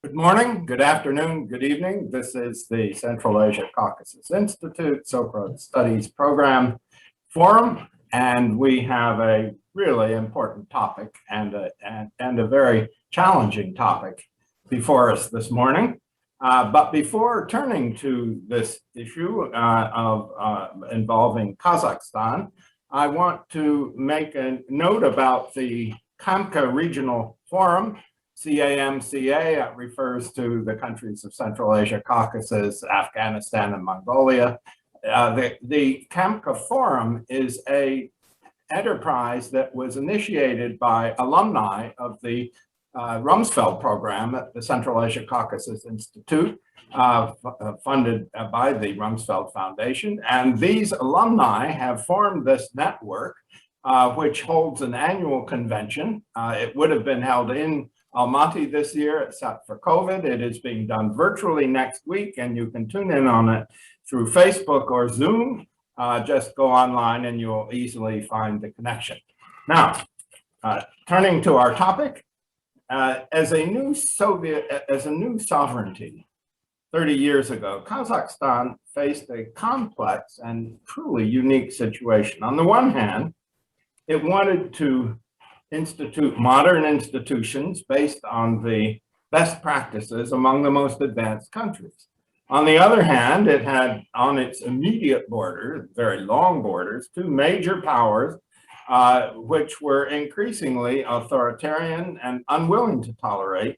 Good morning, good afternoon, good evening. This is the Central Asia-Caucasus Institute SOCRA Studies Program Forum, and we have a really important topic and a very challenging topic before us this morning. But before turning to this issue involving Kazakhstan, I want to make a note about the CAMCA Regional Forum. CAMCA refers to the countries of Central Asia, Caucasus, Afghanistan, and Mongolia. The CAMCA Forum is an enterprise that was initiated by alumni of the Rumsfeld program at the Central Asia Caucasus Institute, funded by the Rumsfeld Foundation. And these alumni have formed this network, which holds an annual convention. It would have been held in Almaty this year, except for COVID. It is being done virtually next week, and you can tune in on it through Facebook or Zoom. Just go online and you'll easily find the connection. Now, turning to our topic, as a new sovereignty 30 years ago, Kazakhstan faced a complex and truly unique situation. On the one hand, it wanted to institute modern institutions based on the best practices among the most advanced countries. On the other hand, it had on its immediate borders, very long borders, two major powers, which were increasingly authoritarian and unwilling to tolerate a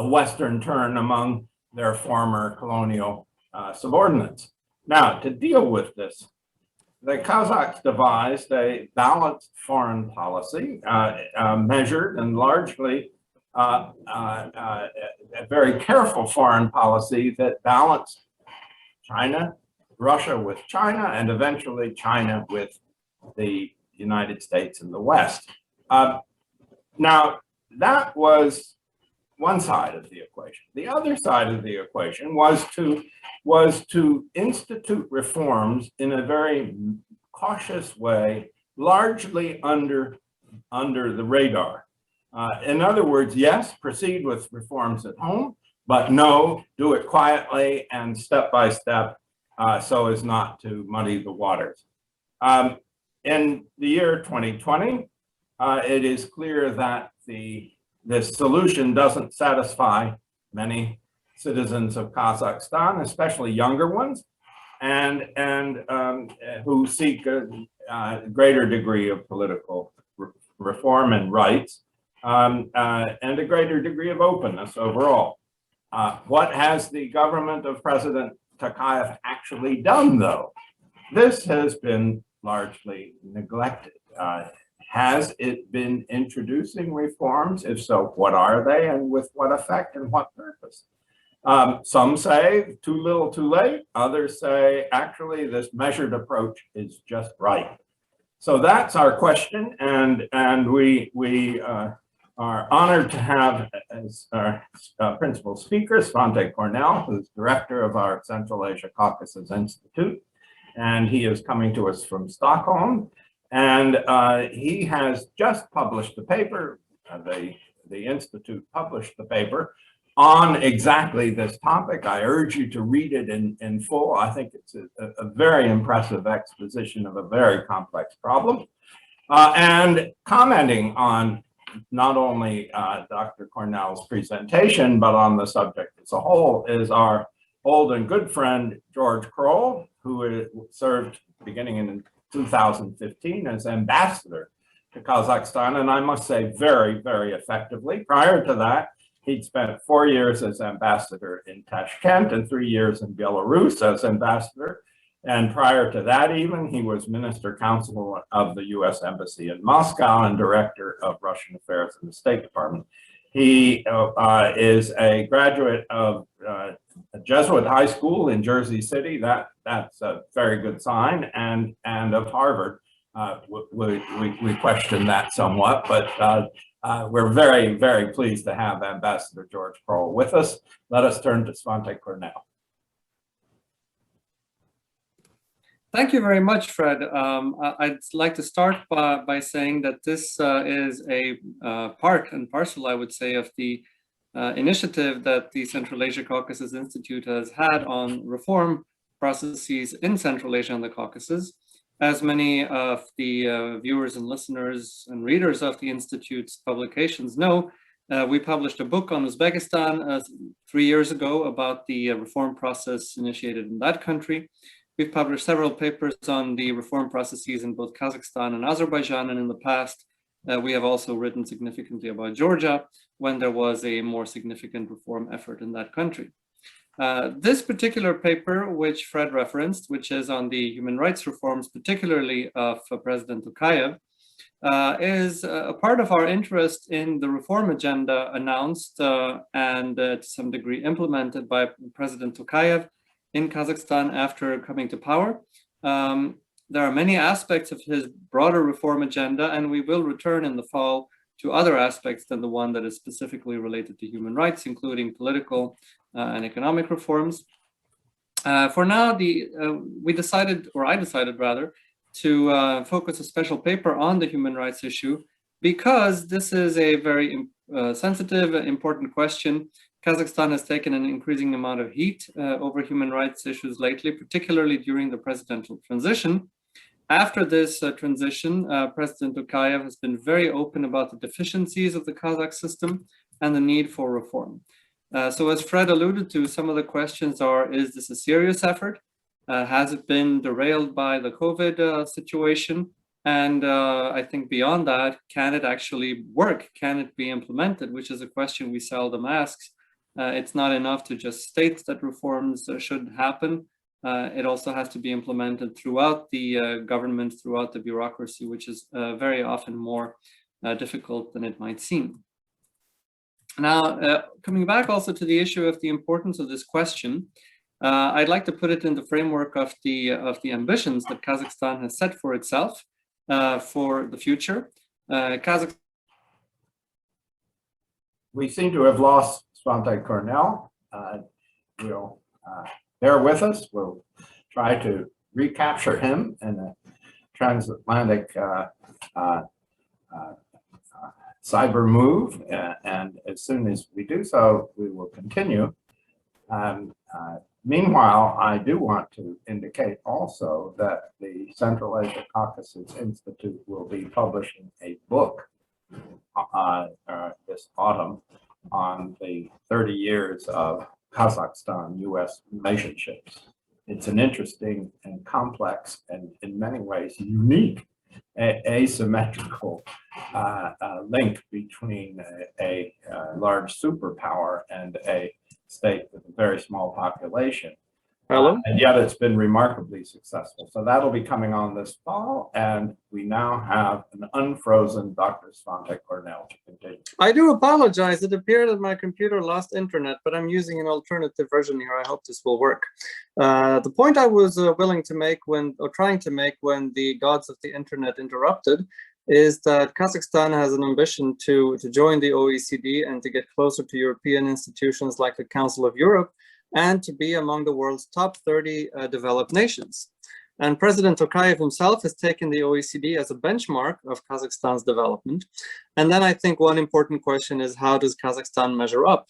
Western turn among their former colonial subordinates. Now, to deal with this, the Kazakhs devised a balanced foreign policy, measured and largely a very careful foreign policy that balanced Russia with China, and eventually China with the United States and the West. Now, that was one side of the equation. The other side of the equation was to institute reforms in a very cautious way, largely under the radar. In other words, yes, proceed with reforms at home, but no, do it quietly and step by step, so as not to muddy the waters. In the year 2020, it is clear that this solution doesn't satisfy many citizens of Kazakhstan, especially younger ones, and who seek a greater degree of political reform and rights, and a greater degree of openness overall. What has the government of President Tokayev actually done, though? This has been largely neglected. Has it been introducing reforms? If so, what are they, and with what effect and what purpose? Some say too little, too late. Others say, actually, this measured approach is just right. So that's our question, and we are honored to have as our principal speaker, Svante Cornell, who's director of our Central Asia Caucasus Institute, and he is coming to us from Stockholm. And he has just published a paper, the Institute published the paper on exactly this topic. I urge you to read it in full. I think it's a very impressive exposition of a very complex problem. And commenting on not only Dr. Cornell's presentation, but on the subject as a whole, is our old and good friend, George Krol, who served beginning in 2015 as ambassador to Kazakhstan, and I must say very, very effectively. Prior to that, he'd spent 4 years as ambassador in Tashkent and 3 years in Belarus as ambassador. And prior to that even, he was Minister Counsel of the US Embassy in Moscow and Director of Russian Affairs in the State Department. He is a graduate of a Jesuit high school in Jersey City. That's a very good sign, and of Harvard. We question that somewhat, but we're very, very pleased to have Ambassador George Krol with us. Let us turn to Svante Cornell. Thank you very much, Fred. I'd like to start by saying that this is a part and parcel, I would say, of the initiative that the Central Asia-Caucasus Institute has had on reform processes in Central Asia and the Caucasus. As many of the viewers and listeners and readers of the Institute's publications know, we published a book on Uzbekistan 3 years ago about the reform process initiated in that country. We've published several papers on the reform processes in both Kazakhstan and Azerbaijan, and in the past, we have also written significantly about Georgia when there was a more significant reform effort in that country. This particular paper, which Fred referenced, which is on the human rights reforms, particularly of President Tokayev, is a part of our interest in the reform agenda announced and to some degree implemented by President Tokayev in Kazakhstan after coming to power. There are many aspects of his broader reform agenda, and we will return in the fall to other aspects than the one that is specifically related to human rights, including political and economic reforms. For now, I decided rather, to focus a special paper on the human rights issue because this is a very sensitive, important question. Kazakhstan has taken an increasing amount of heat over human rights issues lately, particularly during the presidential transition. After this transition, President Tokayev has been very open about the deficiencies of the Kazakh system and the need for reform. So as Fred alluded to, some of the questions are, is this a serious effort? Has it been derailed by the COVID situation? And I think beyond that, can it actually work? Can it be implemented? Which is a question we seldom ask. It's not enough to just state that reforms should happen. It also has to be implemented throughout the government, throughout the bureaucracy, which is very often more difficult than it might seem. Now, coming back also to the issue of the importance of this question, I'd like to put it in the framework of the ambitions that Kazakhstan has set for itself for the future. We seem to have lost Svante Cornell. We'll bear with us. We'll try to recapture him in a transatlantic cyber move, and as soon as we do so, we will continue. Meanwhile, I do want to indicate also that the Central Asia-Caucasus Institute will be publishing a book this autumn on the 30 years of Kazakhstan-US relationships. It's an interesting and complex and in many ways unique asymmetrical link between a large superpower and a state with a very small population. And yet it's been remarkably successful. So that'll be coming on this fall, and we now have an unfrozen Dr. Svante Cornell to continue. I do apologize. It appeared that my computer lost internet, but I'm using an alternative version here. I hope this will work. The point I was willing to make trying to make when the gods of the internet interrupted is that Kazakhstan has an ambition to join the OECD and to get closer to European institutions like the Council of Europe, and to be among the world's top 30 developed nations. And President Tokayev himself has taken the OECD as a benchmark of Kazakhstan's development. And then I think one important question is, how does Kazakhstan measure up?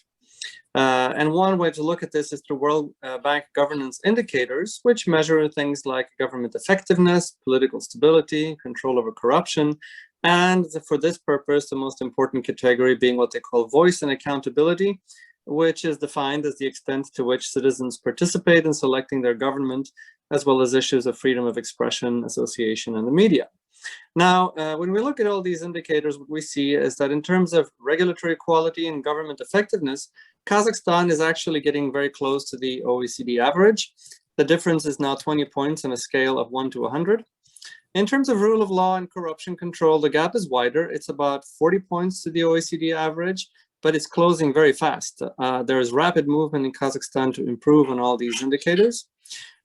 And one way to look at this is through World Bank governance indicators, which measure things like government effectiveness, political stability, control over corruption, and for this purpose, the most important category being what they call voice and accountability, which is defined as the extent to which citizens participate in selecting their government, as well as issues of freedom of expression, association, and the media. Now, when we look at all these indicators, what we see is that in terms of regulatory quality and government effectiveness, Kazakhstan is actually getting very close to the OECD average. The difference is now 20 points on a scale of 1 to 100. In terms of rule of law and corruption control, the gap is wider. It's about 40 points to the OECD average, but it's closing very fast. There is rapid movement in Kazakhstan to improve on all these indicators.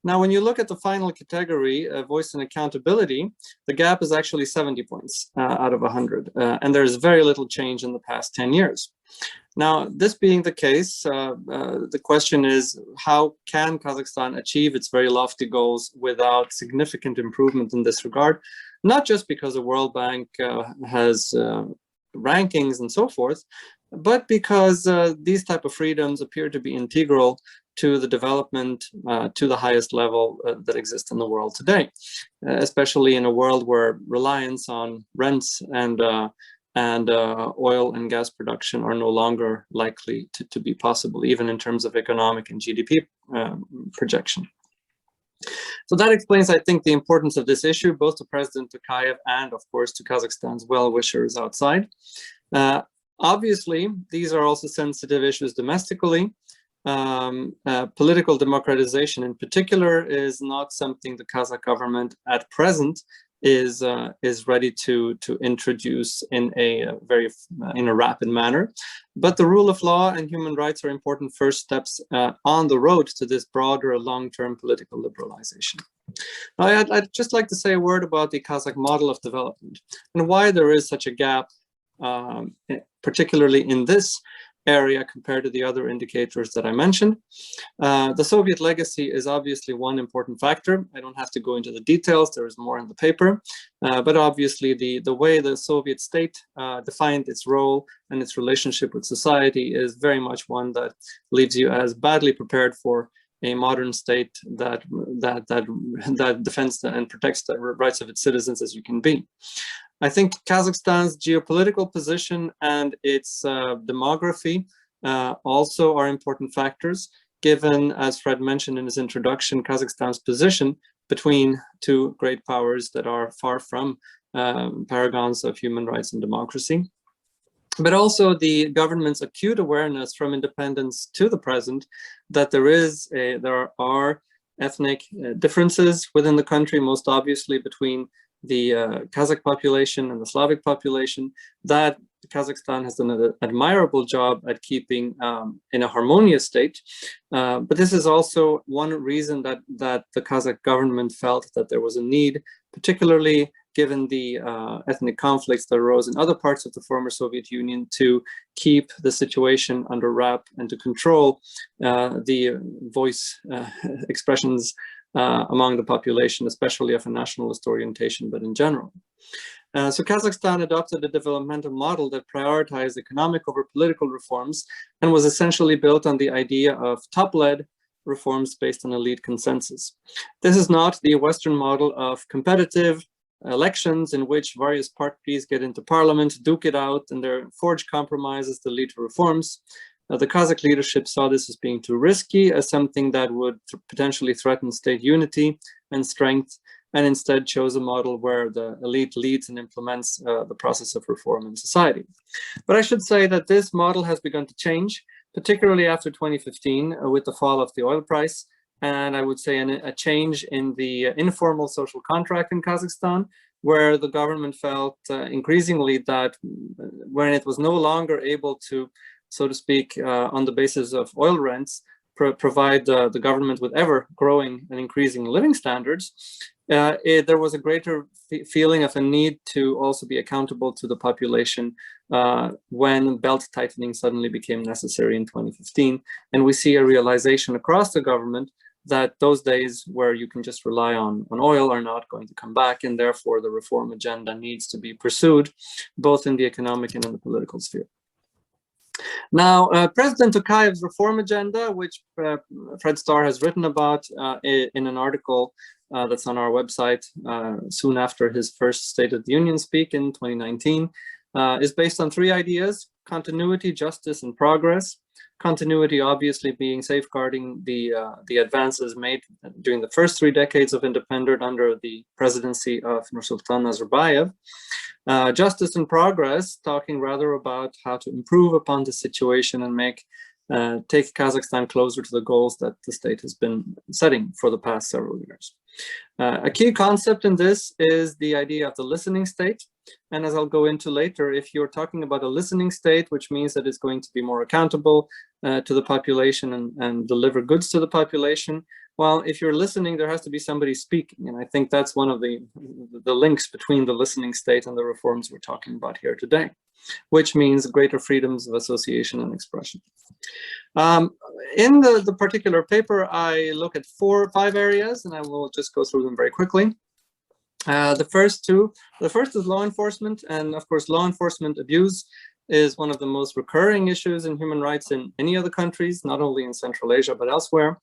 Now, when you look at the final category, voice and accountability, the gap is actually 70 points out of 100, and there's very little change in the past 10 years. Now, this being the case, the question is, how can Kazakhstan achieve its very lofty goals without significant improvement in this regard? Not just because the World Bank has rankings and so forth, but because these type of freedoms appear to be integral to the development to the highest level that exists in the world today, especially in a world where reliance on rents and oil and gas production are no longer likely to be possible, even in terms of economic and GDP projection. So that explains, I think, the importance of this issue, both to President Tokayev and, of course, to Kazakhstan's well-wishers outside. Obviously, these are also sensitive issues domestically. Political democratization in particular is not something the Kazakh government at present is ready to introduce in a rapid manner, but the rule of law and human rights are important first steps on the road to this broader long-term political liberalization. Now, I'd just like to say a word about the Kazakh model of development and why there is such a gap, particularly in this area compared to the other indicators that I mentioned. The Soviet legacy is obviously one important factor. I don't have to go into the details, there is more in the paper, but obviously the way the Soviet state defined its role and its relationship with society is very much one that leaves you as badly prepared for a modern state that defends and protects the rights of its citizens as you can be. I think Kazakhstan's geopolitical position and its demography also are important factors, given, as Fred mentioned in his introduction, Kazakhstan's position between two great powers that are far from paragons of human rights and democracy. But also the government's acute awareness from independence to the present that there are ethnic differences within the country, most obviously between the Kazakh population and the Slavic population, that Kazakhstan has done an admirable job at keeping in a harmonious state. But this is also one reason that the Kazakh government felt that there was a need, particularly given the ethnic conflicts that arose in other parts of the former Soviet Union, to keep the situation under wrap and to control the voice expressions among the population, especially of a nationalist orientation, but in general. So Kazakhstan adopted a developmental model that prioritized economic over political reforms and was essentially built on the idea of top-led reforms based on elite consensus. This is not the Western model of competitive elections in which various parties get into parliament, duke it out, and there forge compromises that lead to reforms. The Kazakh leadership saw this as being too risky, as something that would potentially threaten state unity and strength, and instead chose a model where the elite leads and implements the process of reform in society. But I should say that this model has begun to change, particularly after 2015 with the fall of the oil price, and I would say a change in the informal social contract in Kazakhstan, where the government felt increasingly that when it was no longer able to, so to speak, on the basis of oil rents, provide the government with ever growing and increasing living standards, there was a greater feeling of a need to also be accountable to the population when belt tightening suddenly became necessary in 2015. And we see a realization across the government that those days where you can just rely on oil are not going to come back, and therefore the reform agenda needs to be pursued, both in the economic and in the political sphere. Now, President Tokayev's reform agenda, which Fred Starr has written about in an article that's on our website soon after his first State of the Union speak in 2019, is based on three ideas: continuity, justice, and progress. Continuity obviously being safeguarding the advances made during the first 3 decades of independence under the presidency of Nursultan Nazarbayev. Justice and progress, talking rather about how to improve upon the situation and take Kazakhstan closer to the goals that the state has been setting for the past several years. A key concept in this is the idea of the listening state. And as I'll go into later, if you're talking about a listening state, which means that it's going to be more accountable to the population and deliver goods to the population, well, if you're listening, there has to be somebody speaking. And I think that's one of the links between the listening state and the reforms we're talking about here today, which means greater freedoms of association and expression. In the particular paper, I look at 4 or 5 areas, and I will just go through them very quickly. The first is law enforcement, and of course, law enforcement abuse is one of the most recurring issues in human rights in any other countries, not only in Central Asia, but elsewhere.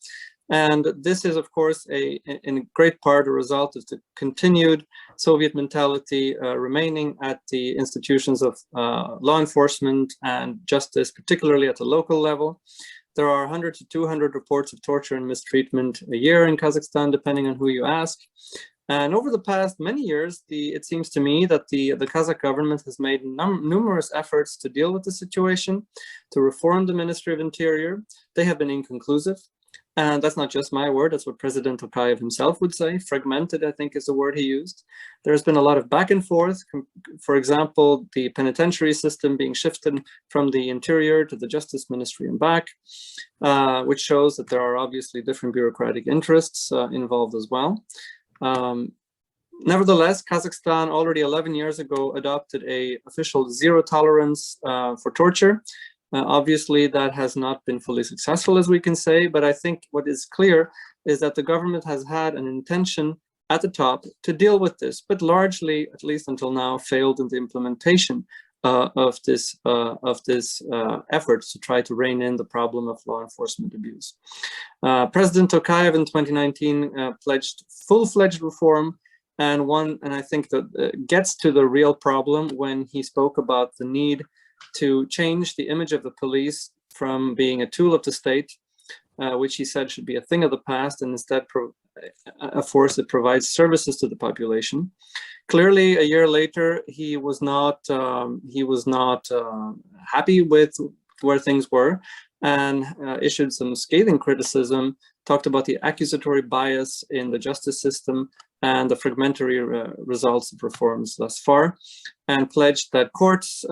And this is, of course, in great part a result of the continued Soviet mentality remaining at the institutions of law enforcement and justice, particularly at the local level. There are 100 to 200 reports of torture and mistreatment a year in Kazakhstan, depending on who you ask. And over the past many years, it seems to me that the Kazakh government has made numerous efforts to deal with the situation, to reform the Ministry of Interior. They have been inconclusive. And that's not just my word, that's what President Tokayev himself would say. Fragmented, I think, is the word he used. There's been a lot of back and forth. For example, the penitentiary system being shifted from the interior to the justice ministry and back, which shows that there are obviously different bureaucratic interests involved as well. Nevertheless, Kazakhstan already 11 years ago adopted an official zero tolerance for torture. Obviously, that has not been fully successful, as we can say, but I think what is clear is that the government has had an intention at the top to deal with this, but largely, at least until now, failed in the implementation of this efforts to try to rein in the problem of law enforcement abuse. President Tokayev in 2019 pledged full-fledged reform, and I think that gets to the real problem when he spoke about the need to change the image of the police from being a tool of the state, which he said should be a thing of the past, and instead a force that provides services to the population. Clearly, a year later, he was not happy with where things were, and issued some scathing criticism, talked about the accusatory bias in the justice system and the fragmentary results of reforms thus far, and pledged that courts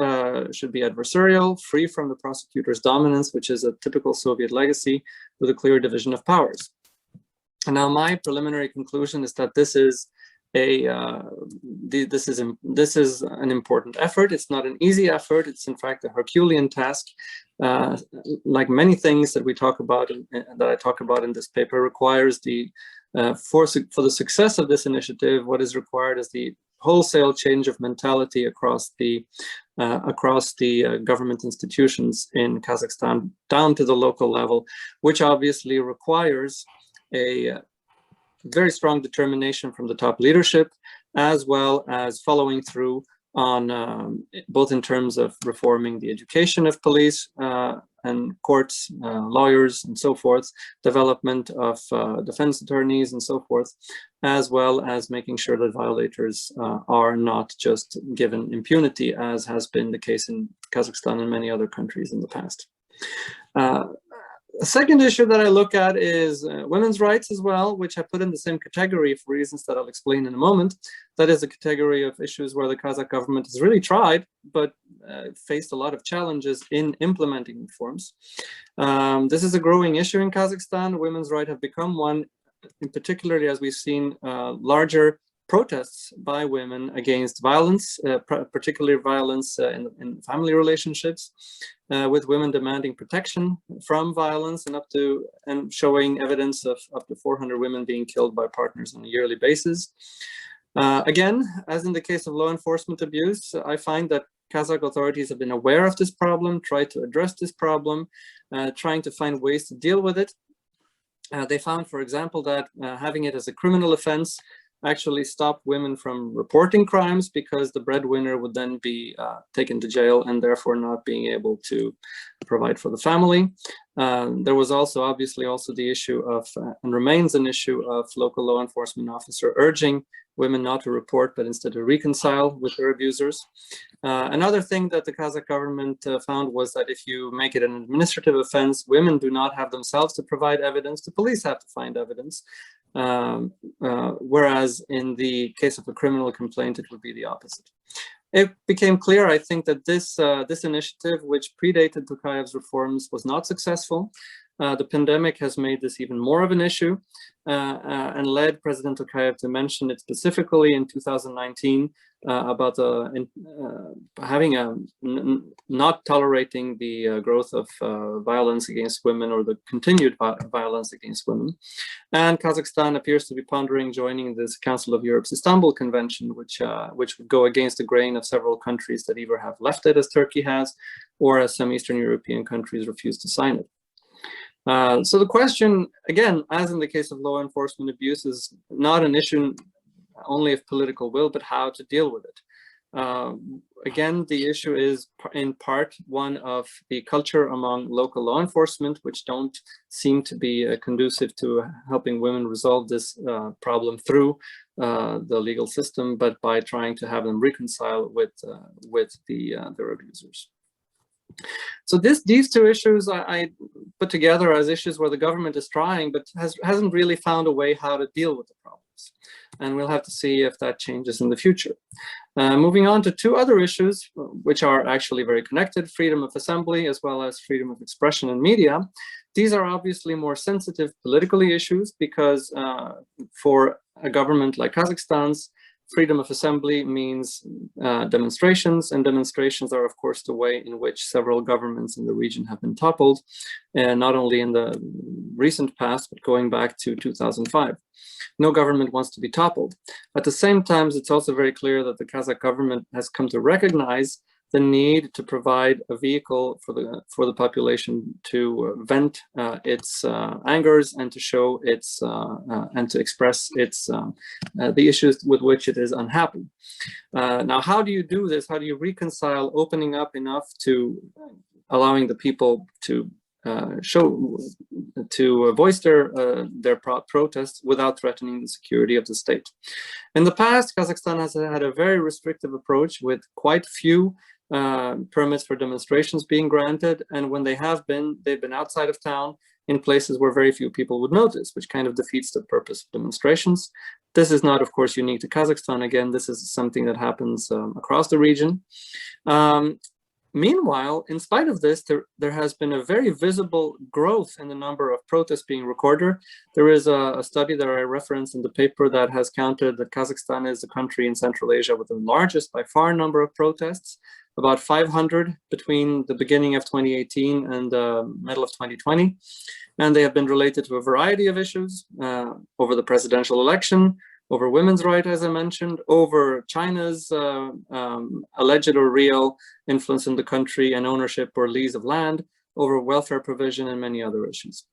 should be adversarial, free from the prosecutor's dominance, which is a typical Soviet legacy, with a clear division of powers. And now my preliminary conclusion is that this is this is an important effort. It's not an easy effort. It's in fact a Herculean task. Like many things that we talk about, that I talk about in this paper, requires for the success of this initiative, what is required is the wholesale change of mentality across the government institutions in Kazakhstan, down to the local level, which obviously requires a very strong determination from the top leadership, as well as following through on both in terms of reforming the education of police and courts, lawyers, and so forth, development of defense attorneys and so forth, as well as making sure that violators are not just given impunity, as has been the case in Kazakhstan and many other countries in the past. A second issue that I look at is women's rights as well, which I put in the same category for reasons that I'll explain in a moment. That is a category of issues where the Kazakh government has really tried, but faced a lot of challenges in implementing reforms. This is a growing issue in Kazakhstan. Women's rights have become one, in particularly as we've seen larger protests by women against violence, particularly violence in family relationships, with women demanding protection from violence and showing evidence of up to 400 women being killed by partners on a yearly basis. Again, as in the case of law enforcement abuse, I find that Kazakh authorities have been aware of this problem, tried to address this problem, trying to find ways to deal with it. They found, for example, that having it as a criminal offense actually stopped women from reporting crimes, because the breadwinner would then be taken to jail and therefore not being able to provide for the family. There was also obviously the issue of, and remains an issue of, local law enforcement officer urging women not to report, but instead to reconcile with their abusers. Another thing that the Kazakh government found was that if you make it an administrative offense, women do not have themselves to provide evidence. The police have to find evidence. Whereas in the case of a criminal complaint, it would be the opposite. It became clear, I think, that this initiative, which predated Tokayev's reforms, was not successful. The pandemic has made this even more of an issue and led President Tokayev to mention it specifically in 2019 about not tolerating the growth of violence against women or the continued violence against women. And Kazakhstan appears to be pondering joining this Council of Europe's Istanbul Convention, which would go against the grain of several countries that either have left it, as Turkey has, or as some Eastern European countries refuse to sign it. So the question, again, as in the case of law enforcement abuse, is not an issue only of political will, but how to deal with it. Again, the issue is in part one of the culture among local law enforcement, which don't seem to be conducive to helping women resolve this problem through the legal system, but by trying to have them reconcile with their abusers. So these two issues I put together as issues where the government is trying, but hasn't really found a way how to deal with the problems. And we'll have to see if that changes in the future. Moving on to two other issues, which are actually very connected: freedom of assembly, as well as freedom of expression in media. These are obviously more sensitive politically issues because for a government like Kazakhstan's, freedom of assembly means demonstrations, and demonstrations are, of course, the way in which several governments in the region have been toppled, not only in the recent past, but going back to 2005. No government wants to be toppled. At the same time, it's also very clear that the Kazakh government has come to recognize the need to provide a vehicle for the population to vent its angers and to show its and to express its the issues with which it is unhappy. Now, how do you do this? How do you reconcile opening up enough to allowing the people to voice their protests without threatening the security of the state? In the past, Kazakhstan has had a very restrictive approach with quite few permits for demonstrations being granted, and when they've been outside of town in places where very few people would notice, which kind of defeats the purpose of demonstrations. This is not, of course, unique to Kazakhstan. Again, this is something that happens across the region. Meanwhile, in spite of this, there has been a very visible growth in the number of protests being recorded. There is a study that I referenced in the paper that has counted that Kazakhstan is the country in Central Asia with the largest by far number of protests, about 500 between the beginning of 2018 and the middle of 2020. And they have been related to a variety of issues over the presidential election, over women's rights, as I mentioned, over China's alleged or real influence in the country and ownership or lease of land, over welfare provision, and many other issues.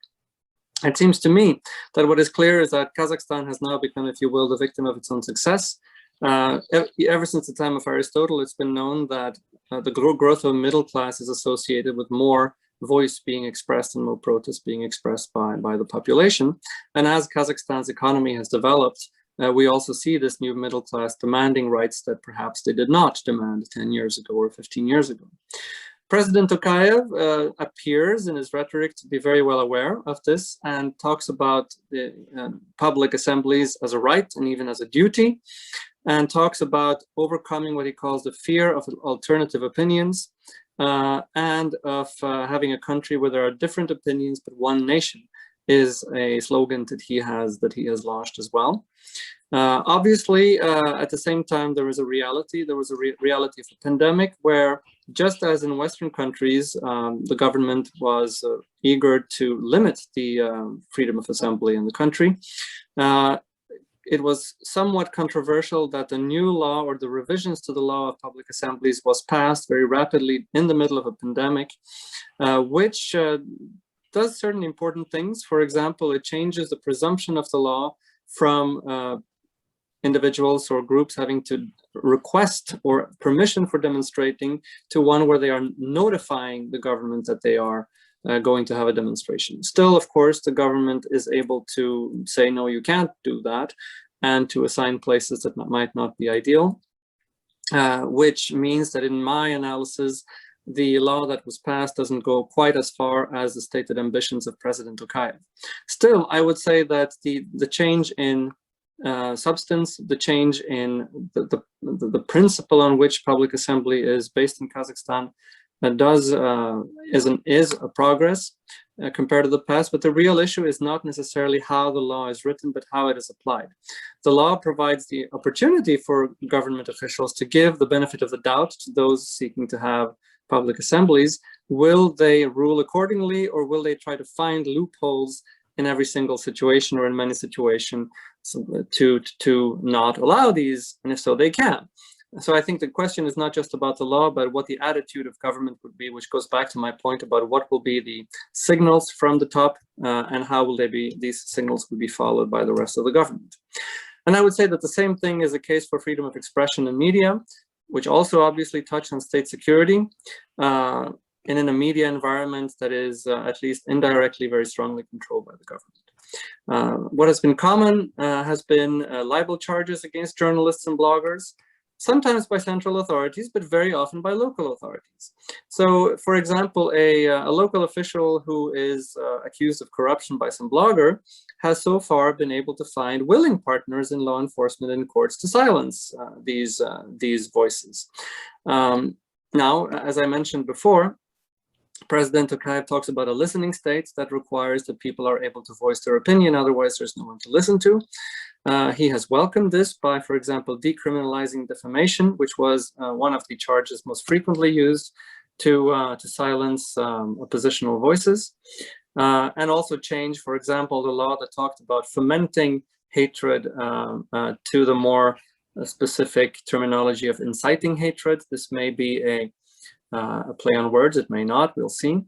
It seems to me that what is clear is that Kazakhstan has now become, if you will, the victim of its own success. Ever since the time of Aristotle, it's been known that the growth of middle class is associated with more voice being expressed and more protests being expressed by the population. And as Kazakhstan's economy has developed, we also see this new middle class demanding rights that perhaps they did not demand 10 years ago or 15 years ago. President Tokayev appears in his rhetoric to be very well aware of this and talks about the public assemblies as a right and even as a duty, and talks about overcoming what he calls the fear of alternative opinions and of having a country where there are different opinions but one nation is a slogan that he has launched as well. Obviously, at the same time, there was a reality of a pandemic where, just as in Western countries, the government was eager to limit the freedom of assembly in the country. It was somewhat controversial that the new law or the revisions to the law of public assemblies was passed very rapidly in the middle of a pandemic, which does certain important things. For example, it changes the presumption of the law from individuals or groups having to request or permission for demonstrating to one where they are notifying the government that they are going to have a demonstration. Still, of course, the government is able to say, no, you can't do that, and to assign places that might not be ideal, which means that in my analysis, the law that was passed doesn't go quite as far as the stated ambitions of President Tokayev. Still, I would say that the change in substance, the change in the principle on which public assembly is based in Kazakhstan is a progress compared to the past, but the real issue is not necessarily how the law is written, but how it is applied. The law provides the opportunity for government officials to give the benefit of the doubt to those seeking to have public assemblies. Will they rule accordingly, or will they try to find loopholes in every single situation or in many situations to not allow these? And if so, they can. So I think the question is not just about the law, but what the attitude of government would be, which goes back to my point about what will be the signals from the top and how will these signals will be followed by the rest of the government. And I would say that the same thing is the case for freedom of expression in media, which also obviously touch on state security in a media environment that is at least indirectly very strongly controlled by the government. What has been common has been libel charges against journalists and bloggers, sometimes by central authorities, but very often by local authorities. So, for example, a local official who is accused of corruption by some blogger has so far been able to find willing partners in law enforcement and courts to silence these voices. Now, as I mentioned before, President Tokayev talks about a listening state that requires that people are able to voice their opinion, otherwise there's no one to listen to. He has welcomed this by, for example, decriminalizing defamation, which was one of the charges most frequently used to silence oppositional voices, and also change, for example, the law that talked about fomenting hatred to the more specific terminology of inciting hatred. This may be a play on words, it may not, we'll see.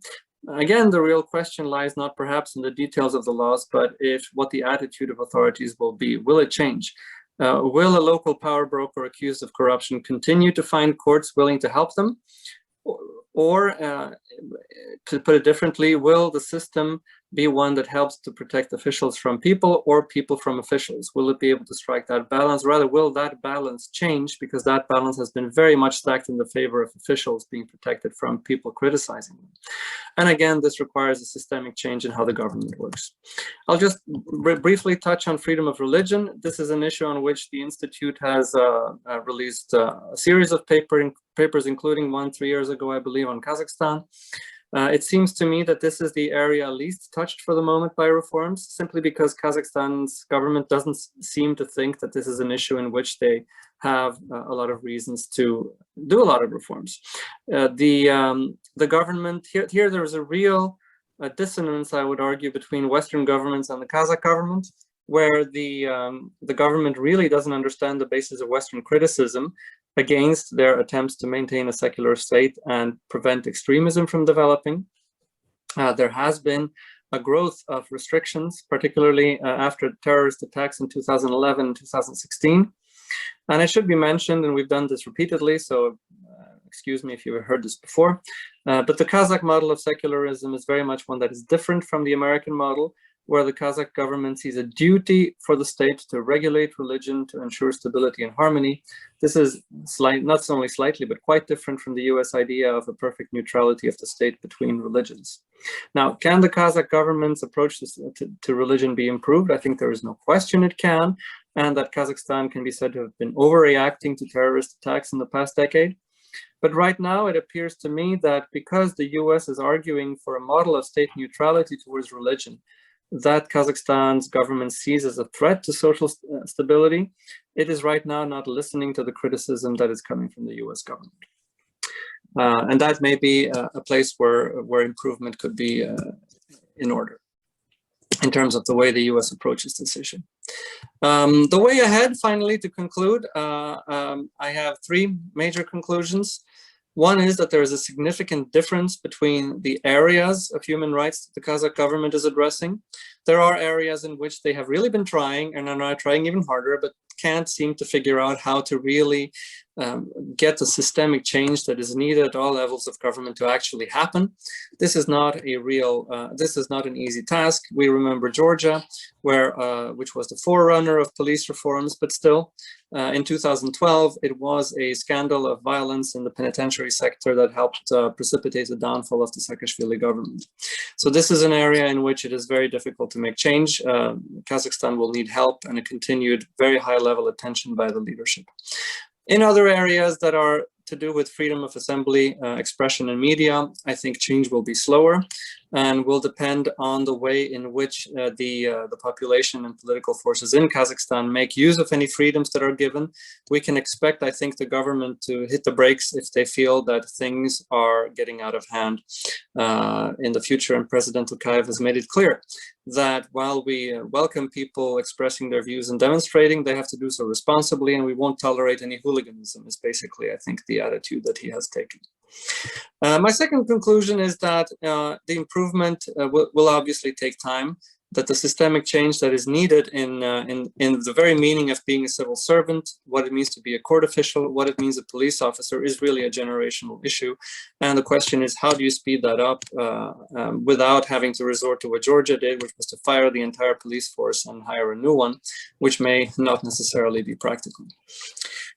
Again, the real question lies not perhaps in the details of the laws, but what the attitude of authorities will be. Will it change? Will a local power broker accused of corruption continue to find courts willing to help them? Or to put it differently, will the system be one that helps to protect officials from people or people from officials? Will it be able to strike that balance? Rather, will that balance change, because that balance has been very much stacked in the favor of officials being protected from people criticizing them? And again, this requires a systemic change in how the government works. I'll just briefly touch on freedom of religion. This is an issue on which the Institute has released a series of papers, including one 3 years ago, I believe, on Kazakhstan. It seems to me that this is the area least touched for the moment by reforms, simply because Kazakhstan's government doesn't seem to think that this is an issue in which they have a lot of reasons to do a lot of reforms. The government, here there is a real dissonance, I would argue, between Western governments and the Kazakh government, where the government really doesn't understand the basis of Western criticism against their attempts to maintain a secular state and prevent extremism from developing. There has been a growth of restrictions, particularly after terrorist attacks in 2011 and 2016. And it should be mentioned, and we've done this repeatedly, so excuse me if you've heard this before, but the Kazakh model of secularism is very much one that is different from the American model, where the Kazakh government sees a duty for the state to regulate religion to ensure stability and harmony. This is not only slightly, but quite different from the US idea of a perfect neutrality of the state between religions. Now, can the Kazakh government's approach to religion be improved? I think there is no question it can, and that Kazakhstan can be said to have been overreacting to terrorist attacks in the past decade. But right now, it appears to me that because the US is arguing for a model of state neutrality towards religion, that Kazakhstan's government sees as a threat to social stability, it is right now not listening to the criticism that is coming from the US government. And that may be a place where improvement could be in order in terms of the way the US approaches this issue. The way ahead, finally, to conclude, I have three major conclusions. One is that there is a significant difference between the areas of human rights that the Kazakh government is addressing. There are areas in which they have really been trying and are now trying even harder, but can't seem to figure out how to really get the systemic change that is needed at all levels of government to actually happen. This is not an easy task. We remember Georgia, which was the forerunner of police reforms, but still, in 2012, it was a scandal of violence in the penitentiary sector that helped precipitate the downfall of the Saakashvili government. So this is an area in which it is very difficult to make change. Kazakhstan will need help and a continued very high level attention by the leadership. In other areas that are to do with freedom of assembly, expression, and media, I think change will be slower and will depend on the way in which the population and political forces in Kazakhstan make use of any freedoms that are given. We can expect, I think, the government to hit the brakes if they feel that things are getting out of hand in the future. And President Tokayev has made it clear that while we welcome people expressing their views and demonstrating, they have to do so responsibly, and we won't tolerate any hooliganism, is basically, I think, the attitude that he has taken. My second conclusion is that the improvement will obviously take time, that the systemic change that is needed in the very meaning of being a civil servant, what it means to be a court official, what it means a police officer, is really a generational issue. And the question is, how do you speed that up without having to resort to what Georgia did, which was to fire the entire police force and hire a new one, which may not necessarily be practical.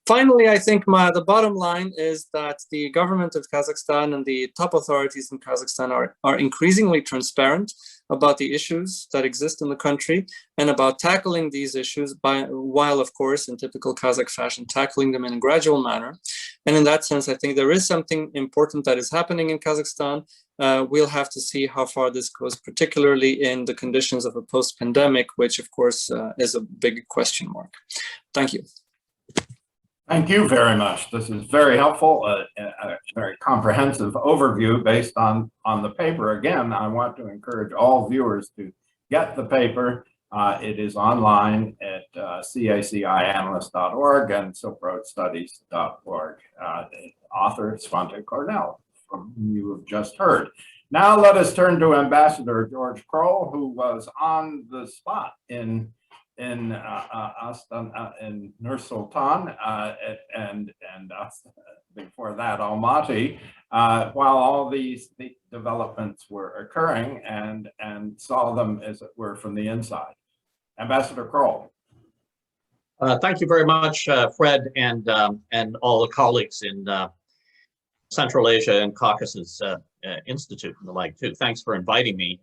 Finally, I think the bottom line is that the government of Kazakhstan and the top authorities in Kazakhstan are increasingly transparent about the issues that exist in the country and about tackling these issues while, of course, in typical Kazakh fashion, tackling them in a gradual manner. And in that sense, I think there is something important that is happening in Kazakhstan. We'll have to see how far this goes, particularly in the conditions of a post-pandemic, which, of course, is a big question mark. Thank you. Thank you very much. This is very helpful, a very comprehensive overview based on the paper. Again, I want to encourage all viewers to get the paper. It is online at cacianalyst.org and silkroadstudies.org. Author Svante Cornell, from whom you have just heard. Now let us turn to Ambassador George Krol, who was on the spot in Astana, in Nur Sultan, and before that Almaty, while all these developments were occurring, and saw them, as it were, from the inside. Ambassador Krol. Thank you very much, Fred, and all the colleagues in Central Asia and Caucasus Institute and the like too. Thanks for inviting me.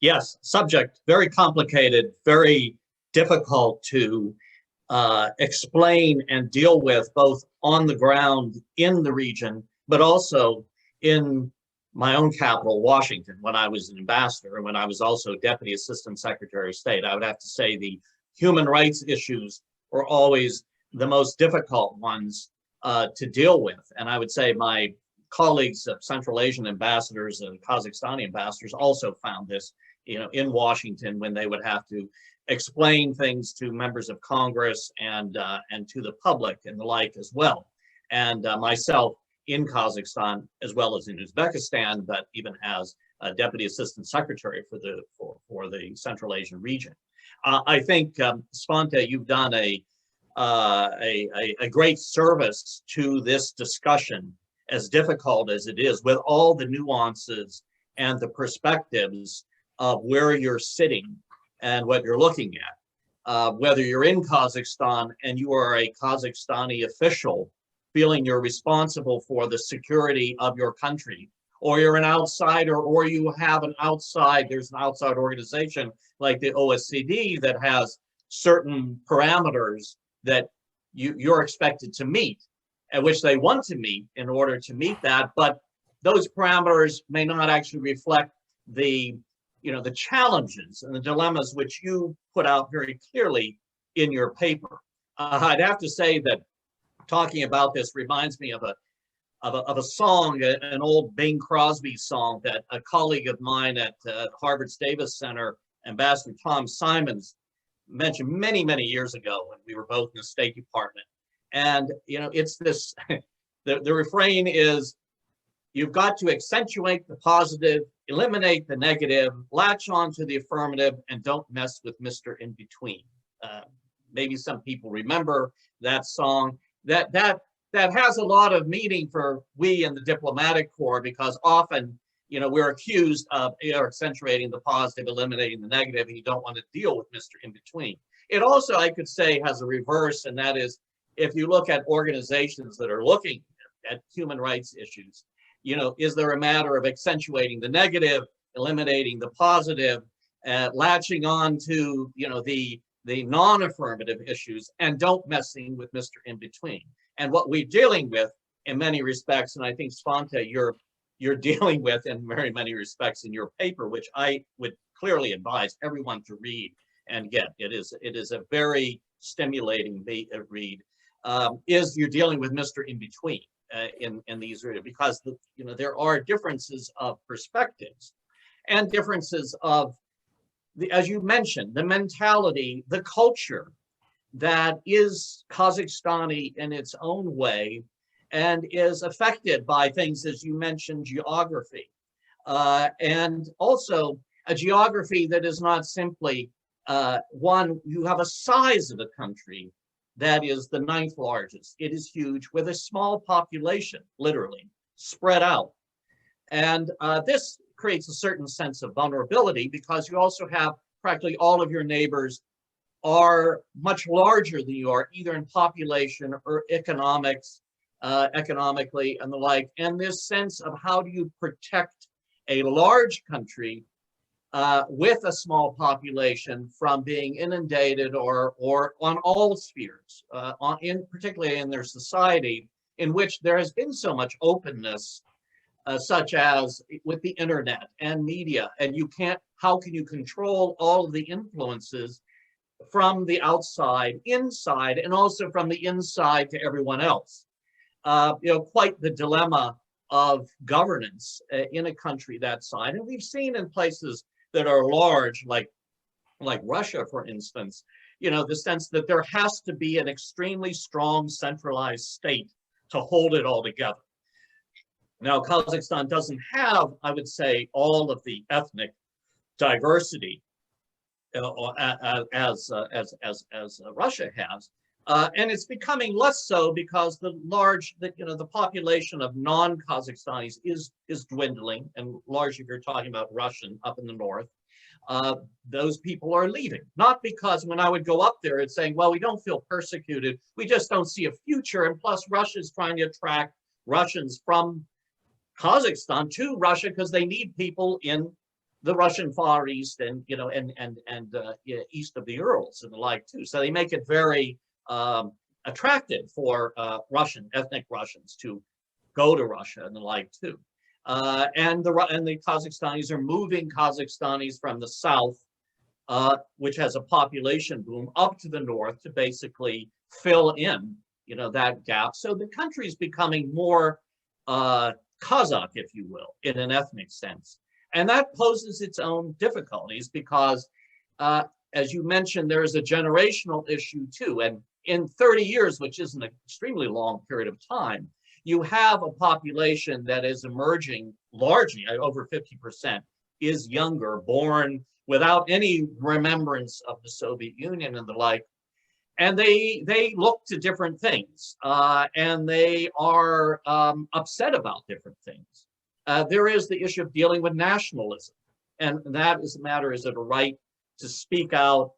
Yes, subject very complicated, very difficult to explain and deal with, both on the ground in the region, but also in my own capital, Washington, when I was an ambassador and when I was also Deputy Assistant Secretary of State. I would have to say the human rights issues were always the most difficult ones to deal with. And I would say my colleagues, Central Asian ambassadors and Kazakhstani ambassadors, also found this, in Washington, when they would have to explain things to members of Congress and to the public and the like as well. And myself in Kazakhstan, as well as in Uzbekistan, but even as a Deputy Assistant Secretary for the Central Asian region. I think, Svante, you've done a great service to this discussion, as difficult as it is, with all the nuances and the perspectives of where you're sitting and what you're looking at. Whether you're in Kazakhstan and you are a Kazakhstani official feeling you're responsible for the security of your country, or you're an outsider, or you have there's an outside organization like the OSCE that has certain parameters that you're expected to meet, at which they want to meet in order to meet that, but those parameters may not actually reflect the challenges and the dilemmas which you put out very clearly in your paper. I'd have to say that talking about this reminds me of a song, an old Bing Crosby song that a colleague of mine at Harvard's Davis Center, Ambassador Tom Simons, mentioned many, many years ago when we were both in the State Department. And, it's this, the refrain is, you've got to accentuate the positive, eliminate the negative, latch on to the affirmative, and don't mess with Mr. In Between. Maybe some people remember that song. That has a lot of meaning for we in the diplomatic corps, because often, we're accused of accentuating the positive, eliminating the negative, and you don't want to deal with Mr. In Between. It also, I could say, has a reverse, and that is, if you look at organizations that are looking at human rights issues, is there a matter of accentuating the negative, eliminating the positive, latching on to, the non-affirmative issues, and don't messing with Mr. In Between. And what we're dealing with in many respects, and I think Svante, you're dealing with in very many respects in your paper, which I would clearly advise everyone to read and get. It is a very stimulating read. Is you're dealing with Mr. In Between in these because there are differences of perspectives and differences of as you mentioned, the mentality, the culture that is Kazakhstani in its own way and is affected by things, as you mentioned, geography. And also a geography that is not simply one, you have a size of a country that is the 9th largest. It is huge with a small population, literally, spread out. And this creates a certain sense of vulnerability because you also have practically all of your neighbors are much larger than you are, either in population or economics, economically and the like. And this sense of how do you protect a large country with a small population from being inundated or on all spheres, particularly in their society, in which there has been so much openness, such as with the internet and media, and how can you control all of the influences from the outside, inside, and also from the inside to everyone else. Quite the dilemma of governance in a country that size. And we've seen in places that are large, like Russia, for instance, the sense that there has to be an extremely strong centralized state to hold it all together. Now, Kazakhstan doesn't have, I would say, all of the ethnic diversity as Russia has, and it's becoming less so because the population of non-Kazakhstanis is dwindling, and largely if you're talking about Russian up in the north, those people are leaving. Not because when I would go up there, it's saying, well, we don't feel persecuted, we just don't see a future, and plus Russia's trying to attract Russians from Kazakhstan to Russia because they need people in the Russian Far East and east of the Urals and the like too. So they make it very attractive for ethnic Russians to go to Russia and the like too. And the Kazakhstanis are moving Kazakhstanis from the south, which has a population boom, up to the north to basically fill in that gap. So the country is becoming more Kazakh, if you will, in an ethnic sense. And that poses its own difficulties because, as you mentioned, there is a generational issue too. And in 30 years, which is an extremely long period of time, you have a population that is emerging largely, over 50%, is younger, born without any remembrance of the Soviet Union and the like. And they look to different things, and they are upset about different things. There is the issue of dealing with nationalism, and that is a matter: is it a right to speak out,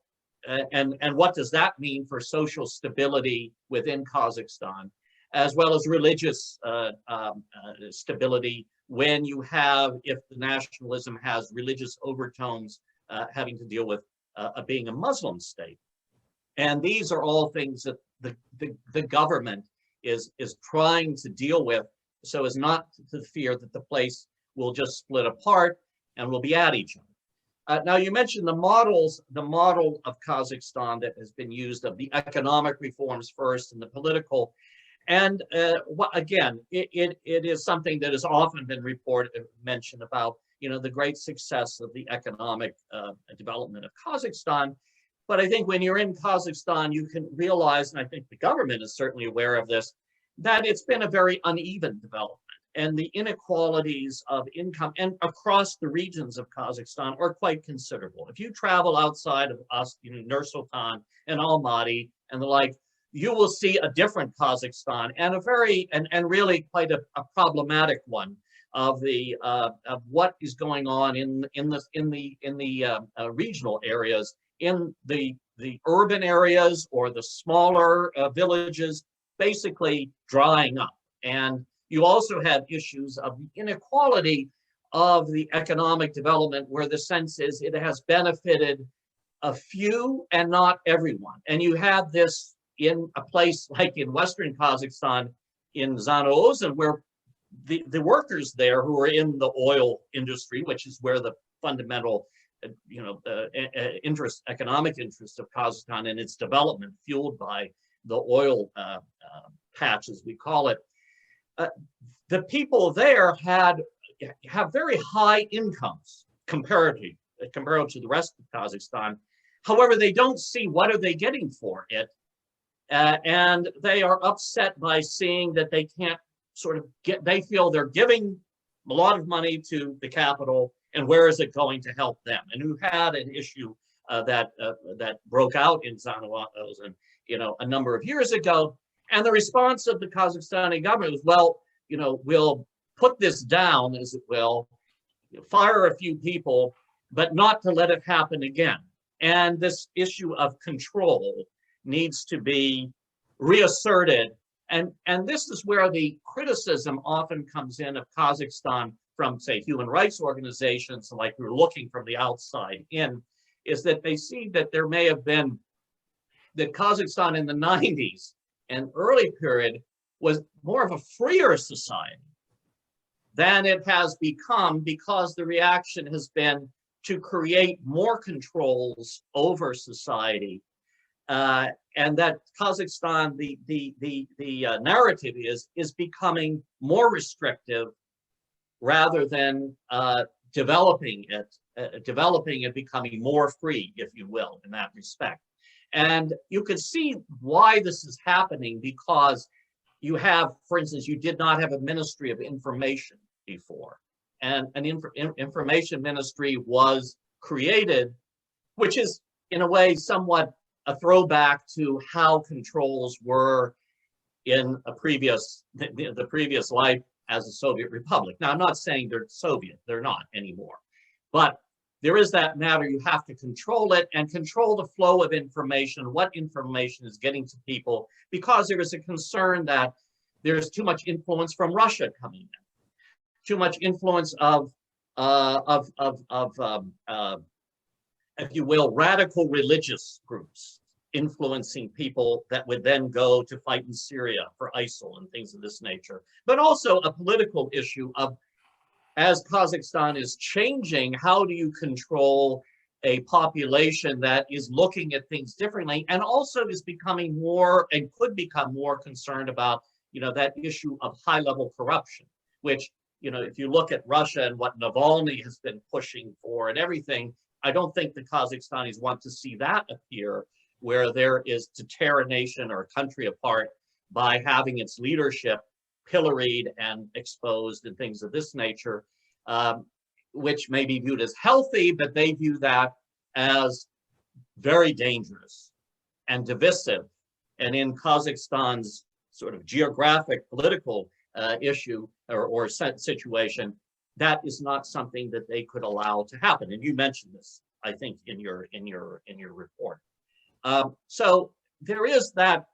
and what does that mean for social stability within Kazakhstan, as well as religious stability when you have, if the nationalism has religious overtones, having to deal with being a Muslim state. And these are all things that the government is trying to deal with so as not to fear that the place will just split apart and will be at each other. Now, you mentioned the model of Kazakhstan that has been used of the economic reforms first and the political. And again, it is something that has often been mentioned about, the great success of the economic development of Kazakhstan. But I think when you're in Kazakhstan, you can realize, and I think the government is certainly aware of this, that it's been a very uneven development. And the inequalities of income and across the regions of Kazakhstan are quite considerable. If you travel outside of Nur-Sultan and Almaty and the like, you will see a different Kazakhstan and a very and really quite a problematic one of what is going on in the regional areas. In the urban areas or the smaller villages, basically drying up. And you also have issues of the inequality of the economic development, where the sense is it has benefited a few and not everyone. And you have this in a place like in Western Kazakhstan, in Zhanaozen, where the workers there who are in the oil industry, which is where the fundamental, economic interest of Kazakhstan and its development, fueled by the oil patch, as we call it, the people there have very high incomes compared to the rest of Kazakhstan. However, they don't see what are they getting for it, and they are upset by seeing that they can't they feel they're giving a lot of money to the capital, and where is it going to help them? And who had an issue that broke out in Zhanaozen, a number of years ago, and the response of the Kazakhstani government was, well, we'll put this down, as it will, fire a few people, but not to let it happen again. And this issue of control needs to be reasserted. And this is where the criticism often comes in of Kazakhstan from, say, human rights organizations, like we're looking from the outside in, is that they see that there may have been, that Kazakhstan in the 90s and early period was more of a freer society than it has become, because the reaction has been to create more controls over society. And that Kazakhstan, the narrative is becoming more restrictive rather than developing it, becoming more free, if you will, in that respect. And you can see why this is happening, because you have, for instance, you did not have a Ministry of Information before, and an information ministry was created, which is in a way somewhat a throwback to how controls were in a previous, the previous life as a Soviet republic. Now, I'm not saying they're Soviet, they're not anymore, but there is that matter. You have to control it and control the flow of information, what information is getting to people, because there is a concern that there's too much influence from Russia coming in, too much influence of if you will, radical religious groups influencing people that would then go to fight in Syria for ISIL and things of this nature, but also a political issue of, as Kazakhstan is changing, how do you control a population that is looking at things differently, and also is becoming more and could become more concerned about, that issue of high-level corruption, which, if you look at Russia and what Navalny has been pushing for and everything, I don't think the Kazakhstanis want to see that appear, where there is to tear a nation or a country apart by having its leadership pilloried and exposed and things of this nature, which may be viewed as healthy, but they view that as very dangerous and divisive. And in Kazakhstan's sort of geographic political issue or situation, that is not something that they could allow to happen. And you mentioned this, I think, in your report. So there is that,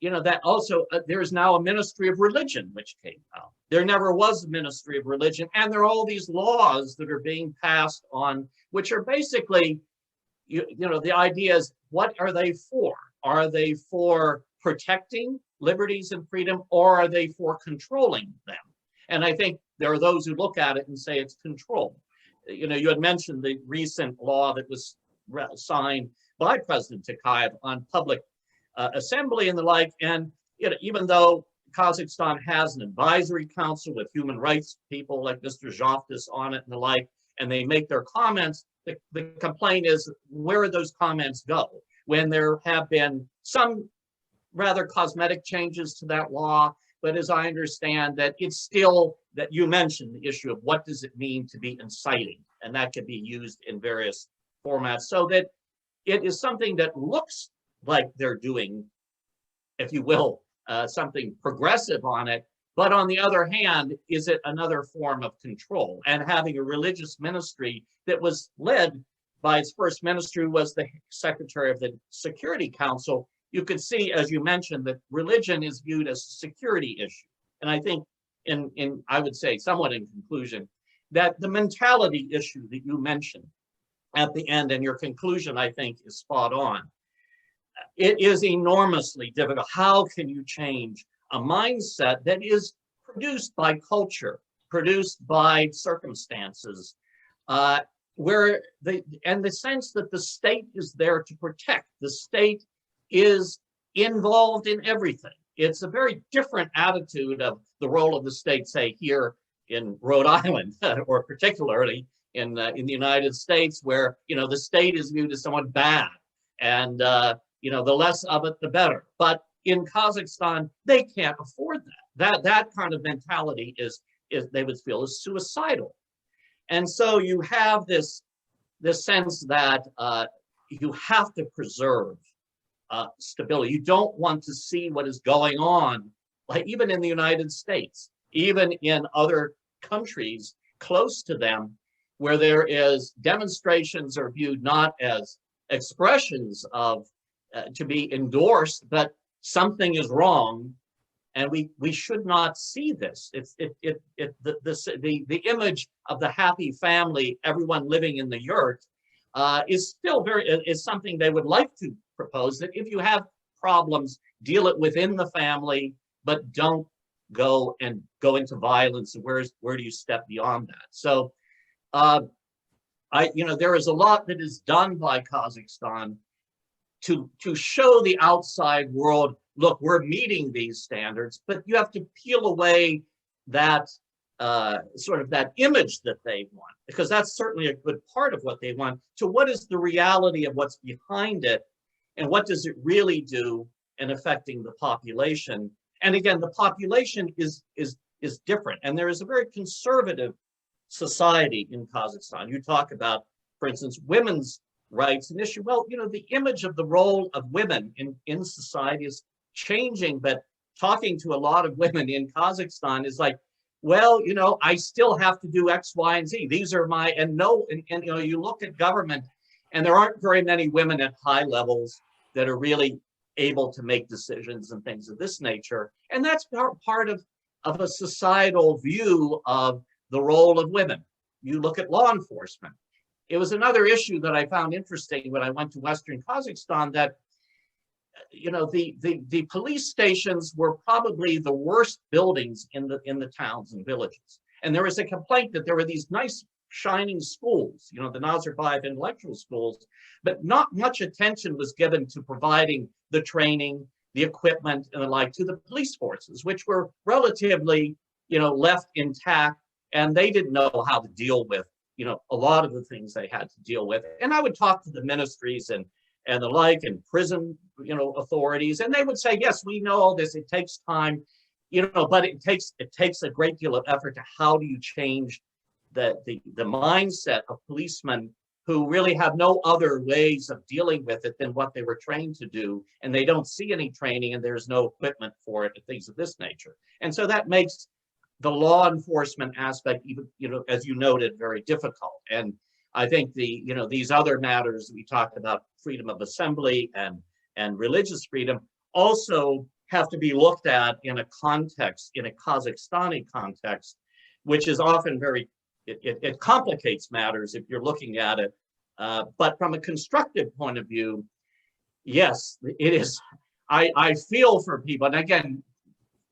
that also there is now a Ministry of Religion which came out. There never was a Ministry of Religion, and there are all these laws that are being passed on, which are basically, the idea is, what are they for? Are they for protecting liberties and freedom, or are they for controlling them? And I think there are those who look at it and say it's control. You had mentioned the recent law that was signed by President Tokayev on public assembly and the like. And even though Kazakhstan has an advisory council with human rights people like Mr. Zhovtis on it and the like, and they make their comments, the complaint is, where do those comments go? When there have been some rather cosmetic changes to that law, but as I understand that it's still, that you mentioned the issue of what does it mean to be inciting, and that can be used in various formats, so that it is something that looks like they're doing, if you will, something progressive on it, but on the other hand, is it another form of control? And having a religious ministry that was led by its first minister, who was the secretary of the Security Council, you could see, as you mentioned, that religion is viewed as a security issue. And I think I would say somewhat in conclusion, that the mentality issue that you mentioned at the end, and your conclusion, I think, is spot on. It is enormously difficult. How can you change a mindset that is produced by culture, produced by circumstances, where and the sense that the state is there to protect. The state is involved in everything. It's a very different attitude of the role of the state, say here in Rhode Island, or particularly in the United States, where the state is viewed as somewhat bad, and the less of it, the better. But in Kazakhstan, they can't afford that. That kind of mentality is they would feel is suicidal. And so you have this sense that you have to preserve stability. You don't want to see what is going on, like even in the United States, even in other countries close to them, where there is demonstrations are viewed not as expressions of to be endorsed, but something is wrong, and we should not see this. The image of the happy family, everyone living in the yurt, is still is something they would like to propose, that if you have problems, deal it within the family, but don't go into violence. And where do you step beyond that? So there is a lot that is done by Kazakhstan to show the outside world, look, we're meeting these standards, but you have to peel away that sort of that image that they want, because that's certainly a good part of what they want, to what is the reality of what's behind it, and what does it really do in affecting the population. And again, the population is different, and there is a very conservative society in Kazakhstan. You talk about, for instance, women's rights an issue. Well, the image of the role of women in society is changing, but talking to a lot of women in Kazakhstan is like, well, I still have to do X, Y, and Z. These are my, and you look at government, and there aren't very many women at high levels that are really able to make decisions and things of this nature. And that's part of a societal view of the role of women. You look at law enforcement. It was another issue that I found interesting when I went to Western Kazakhstan, that the police stations were probably the worst buildings in the towns and villages. And there was a complaint that there were these nice shining schools, the Nazarbayev intellectual schools, but not much attention was given to providing the training, the equipment, and the like to the police forces, which were relatively, left intact, and they didn't know how to deal with, a lot of the things they had to deal with. And I would talk to the ministries and the like, and prison, authorities, and they would say, yes, we know all this, it takes time, but it takes a great deal of effort to how do you change the mindset of policemen who really have no other ways of dealing with it than what they were trained to do, and they don't see any training, and there's no equipment for it, and things of this nature. And so that makes the law enforcement aspect, even, as you noted, very difficult. And I think these other matters we talked about, freedom of assembly and religious freedom, also have to be looked at in a context, in a Kazakhstani context, which is often it complicates matters if you're looking at it. But from a constructive point of view, yes, it is. I feel for people. And again,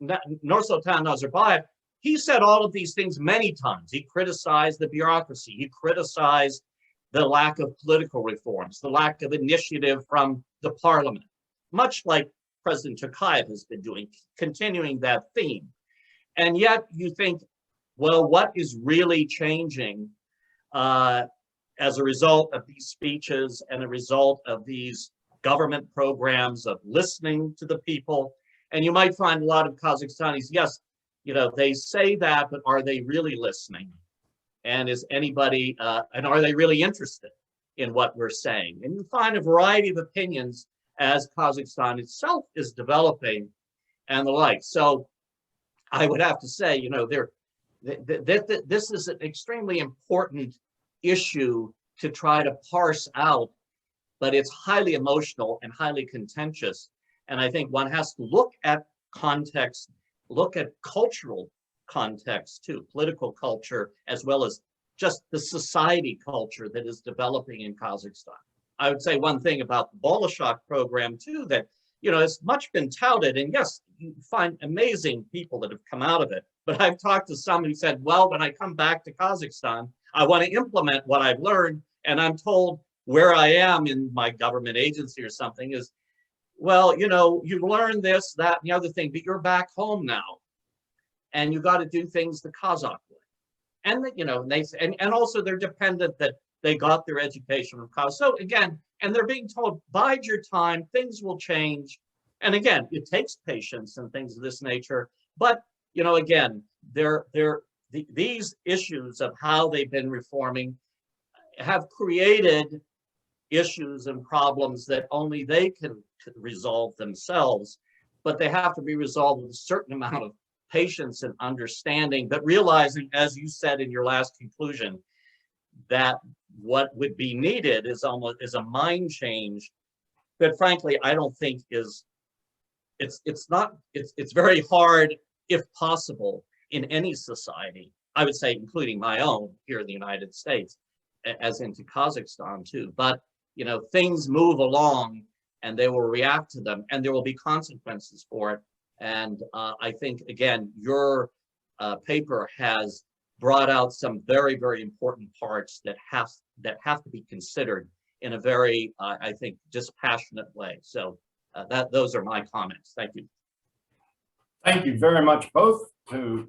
Nursultan Nazarbayev, he said all of these things many times. He criticized the bureaucracy. He criticized the lack of political reforms, the lack of initiative from the parliament, much like President Tokayev has been doing, continuing that theme. And yet you think, well, what is really changing as a result of these speeches and a result of these government programs of listening to the people? And you might find a lot of Kazakhstanis, yes, they say that, but are they really listening? And is anybody, and are they really interested in what we're saying? And you find a variety of opinions as Kazakhstan itself is developing and the like. So I would have to say, this is an extremely important issue to try to parse out, but it's highly emotional and highly contentious. And I think one has to look at context, look at cultural context too, political culture, as well as just the society culture that is developing in Kazakhstan. I would say one thing about the Bolshoi program too, that you know, it's much been touted, and yes, you find amazing people that have come out of it. But I've talked to some who said, well, when I come back to Kazakhstan, I want to implement what I've learned, and I'm told where I am in my government agency or something is, well, you know, you've learned this, that, and the other thing, but you're back home now, and you got to do things the Kazakh way. And you know, and also they're dependent that they got their education from Kazakh. So again, and they're being told, bide your time, things will change. And again, it takes patience and things of this nature. But you know, again, these issues of how they've been reforming have created issues and problems that only they can resolve themselves, but they have to be resolved with a certain amount of patience and understanding, but realizing, as you said in your last conclusion, that what would be needed is a mind change that frankly I don't think is, it's very hard, if possible, in any society, I would say, including my own here in the United States, as into Kazakhstan too. But you know, things move along and they will react to them, and there will be consequences for it. And I think, again, your paper has brought out some very, very important parts that have to be considered in a very, I think, dispassionate way. So those are my comments. Thank you. Thank you very much, both to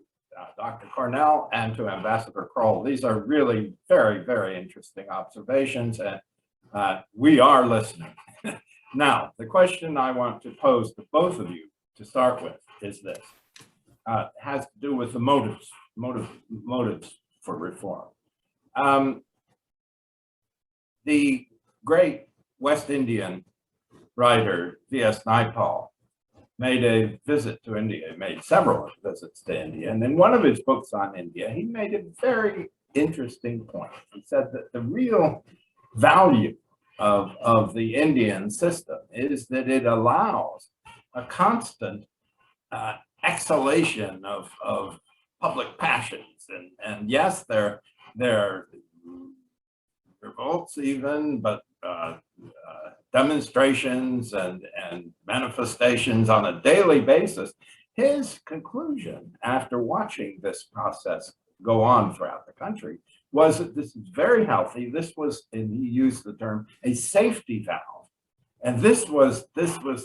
Dr. Cornell and to Ambassador Krol. These are really very, very interesting observations, and we are listening. Now, the question I want to pose to both of you to start with is this. Has to do with the motives for reform. The great West Indian writer V.S. Naipaul made a visit to India, made several visits to India, and in one of his books on India, he made a very interesting point. He said that the real value of the Indian system is that it allows a constant exhalation of public passions, and yes, there are revolts even, but demonstrations and manifestations on a daily basis. His conclusion after watching this process go on throughout the country was that this is very healthy. This was, and he used the term, a safety valve, and this was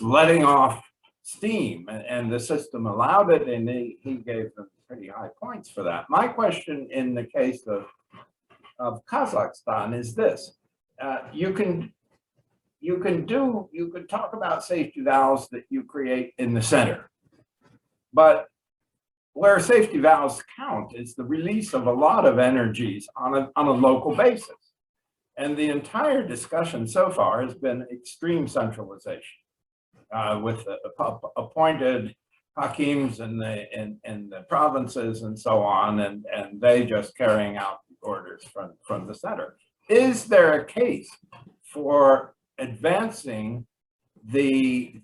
letting off steam, and the system allowed it, and he gave them pretty high points for that. My question in the case of Kazakhstan is this: you could talk about safety valves that you create in the center, but where safety valves count is the release of a lot of energies on a local basis, and the entire discussion so far has been extreme centralization. With appointed hakims in the provinces and so on, and they just carrying out orders from the center. Is there a case for advancing the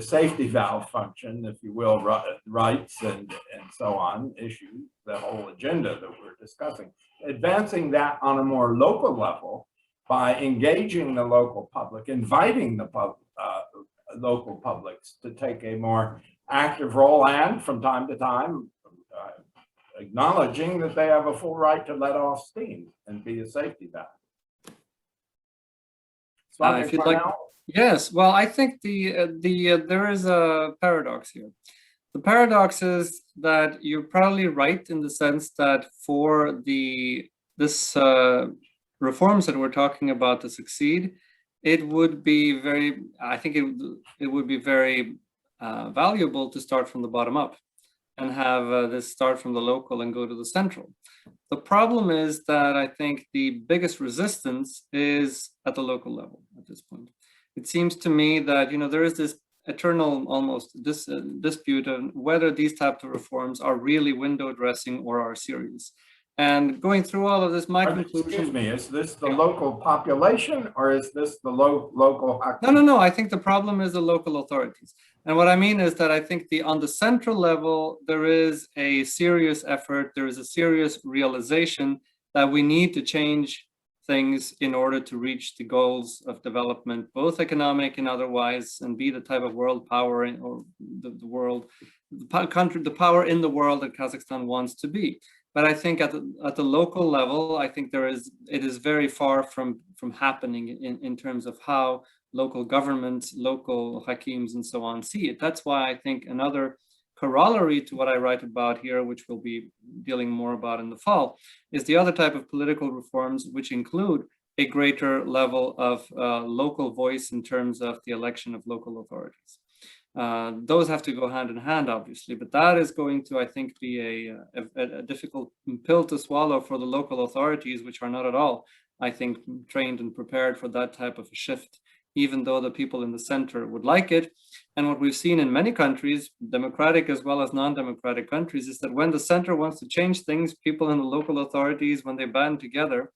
safety valve function, if you will, rights and so on, issues, the whole agenda that we're discussing, advancing that on a more local level by engaging the local public, inviting the local publics to take a more active role, and from time to time acknowledging that they have a full right to let off steam and be a safety valve. If you'd like, yes. Well, I think there is a paradox here. The paradox is that you're probably right in the sense that for this reforms that we're talking about to succeed, it would be very, I think it would be very valuable to start from the bottom up and have this start from the local and go to the central. The problem is that I think the biggest resistance is at the local level at this point. It seems to me that, you know, there is this eternal almost dispute on whether these types of reforms are really window dressing or are serious. And going through all of this, my conclusion... Excuse me, is this the local population or is this the local... No. I think the problem is the local authorities. And what I mean is that I think on the central level, there is a serious effort, there is a serious realization that we need to change things in order to reach the goals of development, both economic and otherwise, and be the type of world power or the power in the world that Kazakhstan wants to be. But I think at the local level, I think it is very far from happening in terms of how local governments, local hakims, and so on see it. That's why I think another corollary to what I write about here, which we'll be dealing more about in the fall, is the other type of political reforms, which include a greater level of local voice in terms of the election of local authorities. Those have to go hand in hand, obviously, but that is going to, I think, be a difficult pill to swallow for the local authorities, which are not at all, I think, trained and prepared for that type of a shift, even though the people in the center would like it. And what we've seen in many countries, democratic as well as non-democratic countries, is that when the center wants to change things, people in the local authorities, when they band together,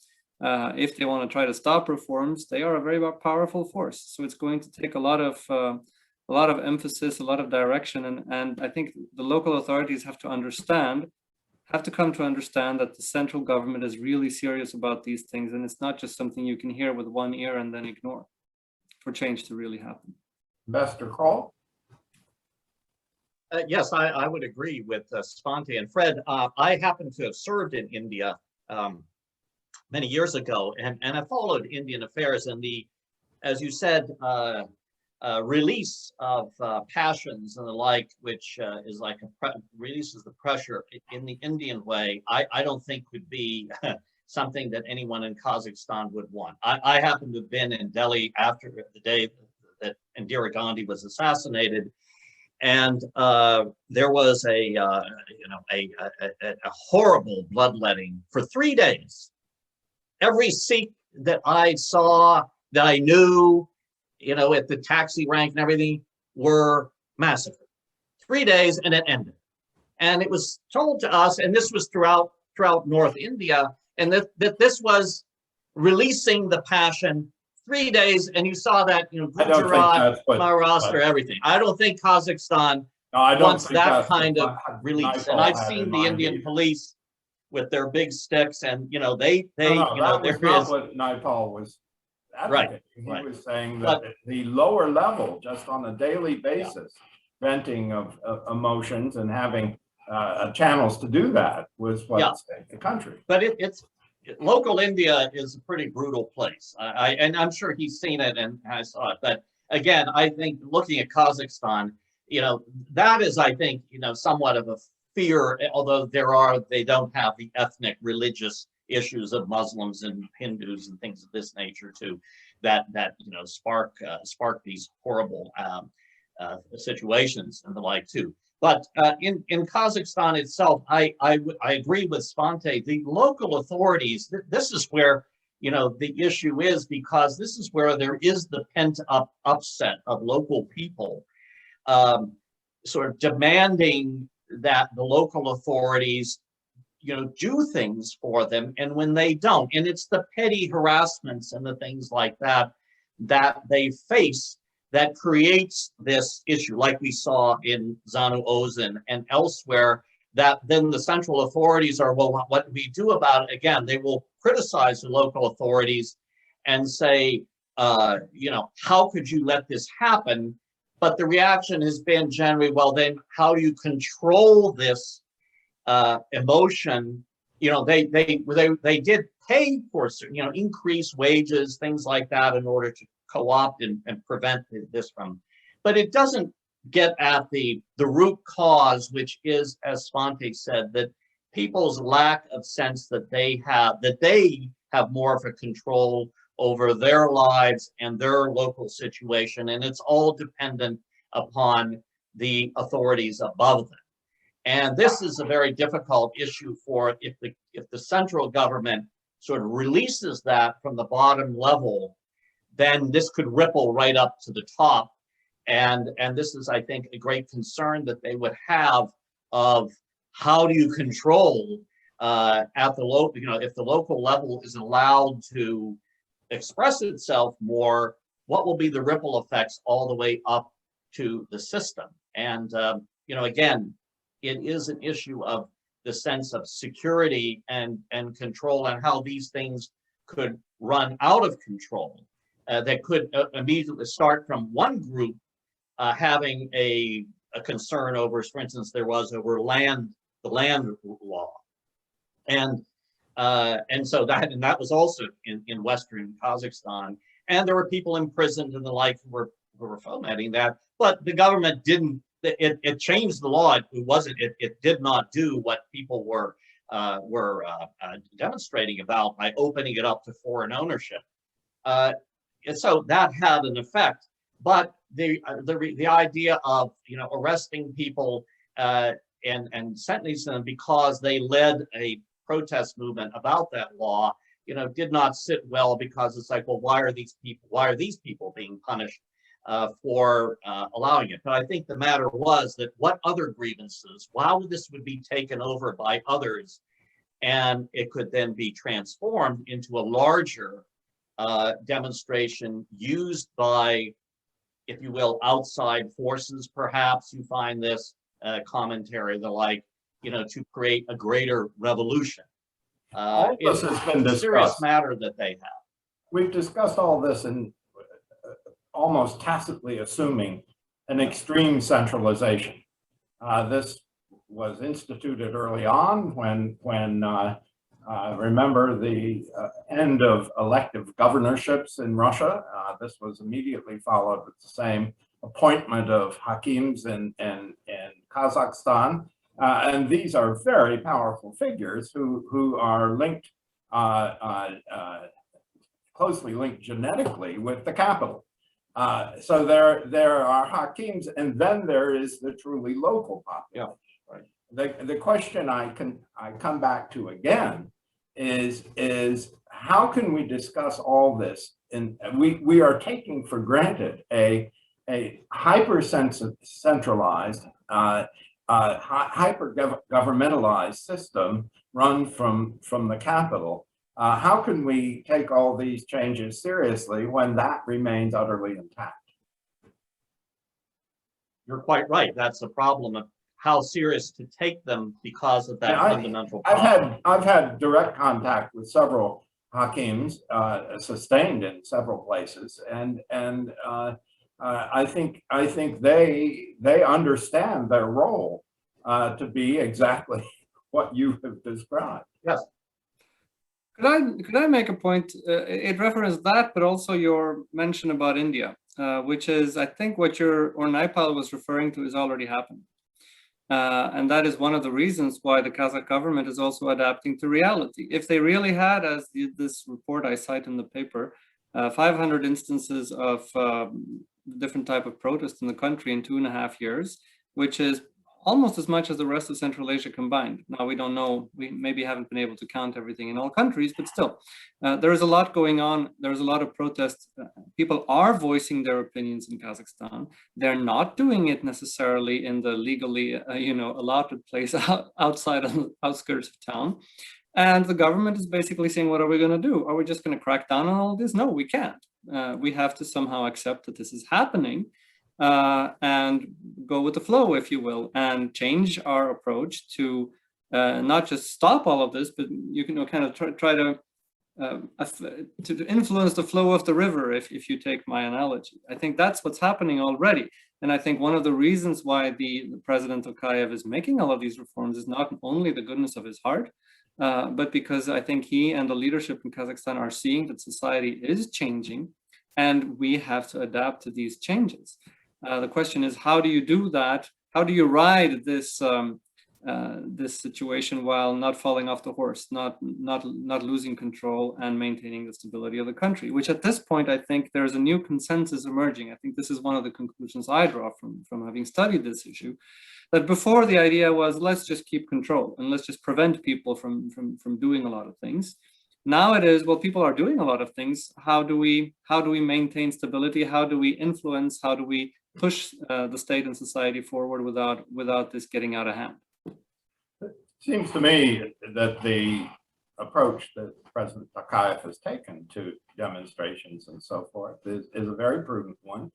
if they want to try to stop reforms, they are a very powerful force. So it's going to take a lot of emphasis, a lot of direction, and I think the local authorities have to come to understand that the central government is really serious about these things, and it's not just something you can hear with one ear and then ignore for change to really happen. Ambassador Krol? Yes, I would agree with Svante and Fred. I happen to have served in India many years ago, and I followed Indian affairs, and as you said, release of passions and the like, which is like releases the pressure in the Indian way, I don't think would be something that anyone in Kazakhstan would want. I happen to have been in Delhi after the day that Indira Gandhi was assassinated, and there was a horrible bloodletting for 3 days. Every Sikh that I saw, that I knew, at the taxi rank and everything, were massacred. 3 days, and it ended. And it was told to us, and this was throughout North India, and that this was releasing the passion. 3 days, and you saw that, Gujarat, Maharashtra, everything. I don't think Kazakhstan wants that kind of release. And I've seen the Indian police with their big sticks, and that was what Naipaul was advocating. Right. He was saying that at the lower level, just on a daily basis, venting of emotions and having channels to do that was what saved the country. But it's local India is a pretty brutal place. And I'm sure he's seen it and I saw it. But again, I think looking at Kazakhstan, that is, I think, somewhat of a fear, although they don't have the ethnic religious issues of Muslims and Hindus and things of this nature too, that spark these horrible situations and the like too. But in Kazakhstan itself, I agree with Svante. The local authorities, this is where the issue is, because this is where there is the pent-up upset of local people sort of demanding that the local authorities do things for them, and when they don't, and it's the petty harassments and the things like that they face that creates this issue, like we saw in Zanu Ozan and elsewhere, that then the central authorities are, well, what do we do about it? Again, they will criticize the local authorities and say, how could you let this happen? But the reaction has been generally, well, then how do you control this emotion? They did pay for, increase wages, things like that, in order to co-opt and prevent this from, but it doesn't get at the root cause, which is, as Svante said, that people's lack of sense that they have more of a control over their lives and their local situation, and it's all dependent upon the authorities above them. And this is a very difficult issue for if the central government sort of releases that from the bottom level, then this could ripple right up to the top. And this is, I think, a great concern that they would have of how do you control at the local, if the local level is allowed to express itself more, what will be the ripple effects all the way up to the system? And, again, it is an issue of the sense of security and control, and how these things could run out of control, that could immediately start from one group having a concern over, for instance, there was over the land law, and so that was also in Western Kazakhstan, and there were people imprisoned and the like who were fomenting that, but the government didn't. It changed the law. It did not do what people were demonstrating about by opening it up to foreign ownership. And so that had an effect. But the idea of arresting people and sentencing them because they led a protest movement about that law, did not sit well, because it's like, well, why are these people being punished for allowing it? But I think the matter was that what other grievances, how this would be taken over by others, and it could then be transformed into a larger demonstration used by, if you will, outside forces. Perhaps you find this commentary, the like, to create a greater revolution. All this has been It's a serious discussed. matter that they have. We've discussed all this in almost tacitly assuming an extreme centralization. This was instituted early on when remember the end of elective governorships in Russia. This was immediately followed with the same appointment of hakims in Kazakhstan. And these are very powerful figures who are linked, closely linked genetically with the capital. So there are hakims, and then there is the truly local population. Yeah, right. The question I come back to again is how can we discuss all this? And we are taking for granted a hyper centralized, hyper governmentalized system run from the capital. How can we take all these changes seriously when that remains utterly intact? You're quite right. That's the problem of how serious to take them because of that fundamental problem. I've had direct contact with several hakims, sustained in several places, and I think they understand their role to be exactly what you have described. Yes. Could I make a point? It referenced that, but also your mention about India, which is, I think, what Naipal was referring to is already happened. And that is one of the reasons why the Kazakh government is also adapting to reality. If they really had, as this report I cite in the paper, 500 instances of different type of protest in the country in 2.5 years, which is almost as much as the rest of Central Asia combined. Now, we don't know, we maybe haven't been able to count everything in all countries, but still, there is a lot going on. There's a lot of protests. People are voicing their opinions in Kazakhstan. They're not doing it necessarily in the legally, allotted place outside on the outskirts of town. And the government is basically saying, what are we going to do? Are we just going to crack down on all this? No, we can't. We have to somehow accept that this is happening. And go with the flow, if you will, and change our approach to not just stop all of this, but you can kind of try to influence the flow of the river, if you take my analogy. I think that's what's happening already. And I think one of the reasons why the President Tokayev is making all of these reforms is not only the goodness of his heart, but because I think he and the leadership in Kazakhstan are seeing that society is changing and we have to adapt to these changes. The question is, how do you do that? How do you ride this this situation while not falling off the horse, not losing control, and maintaining the stability of the country? Which at this point, I think there's a new consensus emerging. I think this is one of the conclusions I draw from having studied this issue. That before, the idea was, let's just keep control and let's just prevent people from doing a lot of things. Now it is, well, people are doing a lot of things. How do we maintain stability? How do we influence? How do we push the state and society forward without this getting out of hand? It seems to me that the approach that President Tokayev has taken to demonstrations and so forth is a very prudent one,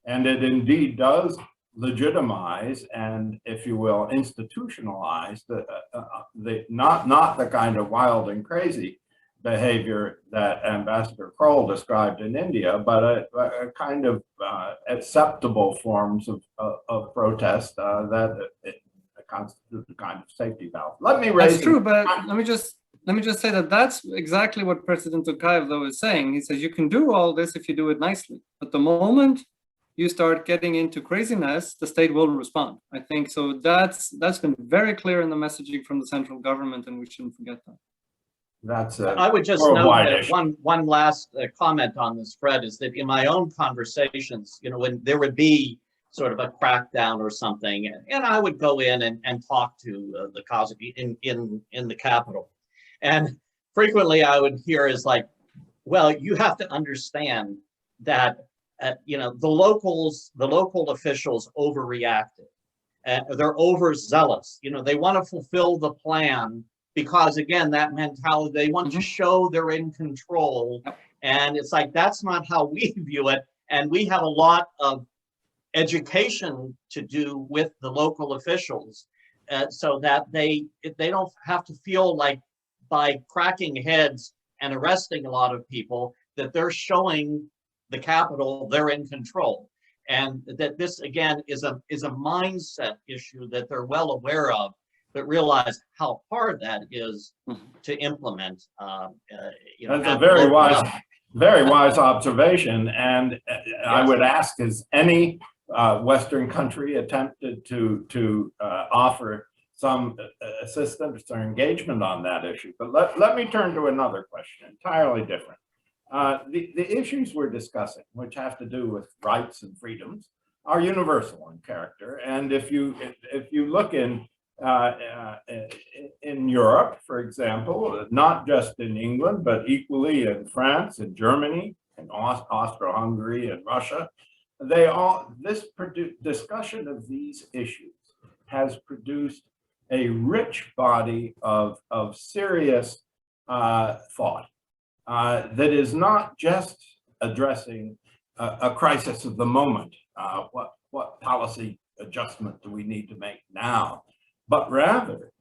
and it indeed does legitimize and, if you will, institutionalize the not the kind of wild and crazy, behavior that Ambassador Krol described in India, but a kind of acceptable forms of protest that constitute a kind of safety valve. Let me raise. That's true, but let me just say that that's exactly what President Tokayev though is saying. He says you can do all this if you do it nicely, but the moment you start getting into craziness, the state will respond. I think so. That's been very clear in the messaging from the central government, and we shouldn't forget that. That's I would just note that one last comment on this, Fred, is that in my own conversations, you know, when there would be sort of a crackdown or something, and I would go in and talk to the Kazakh in the capital, and frequently I would hear is like, well, you have to understand that you know, the local officials overreacted. They're overzealous. You know, they want to fulfill the plan because, again, that mentality, they want to show they're in control. And it's like, that's not how we view it. And we have a lot of education to do with the local officials so that they don't have to feel like by cracking heads and arresting a lot of people that they're showing the capital they're in control, and that this again is a mindset issue that they're well aware of, but realize how hard that is to implement. You know, that's a very wise observation, and I would ask: has any Western country attempted to offer some assistance or engagement on that issue? But let me turn to another question, entirely different. The issues we're discussing, which have to do with rights and freedoms, are universal in character. And if you look in Europe, for example, not just in England, but equally in France and Germany and Austro-Hungary and Russia, discussion of these issues has produced a rich body of serious thought. That is not just addressing a crisis of the moment, what policy adjustment do we need to make now, but rather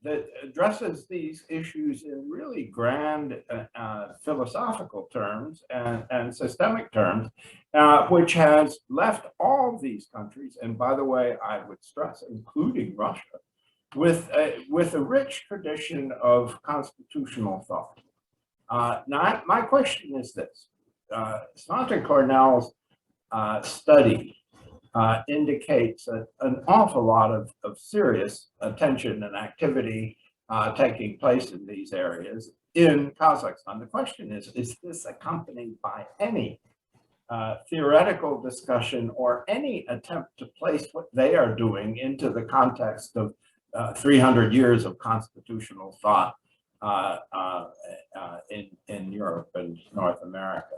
that addresses these issues in really grand philosophical terms and systemic terms, which has left all these countries, and by the way, I would stress, including Russia, with a rich tradition of constitutional thought. Now, my question is this. Svante Cornell's study indicates an awful lot of serious attention and activity taking place in these areas in Kazakhstan. The question is this accompanied by any theoretical discussion or any attempt to place what they are doing into the context of 300 years of constitutional thought in Europe and North America?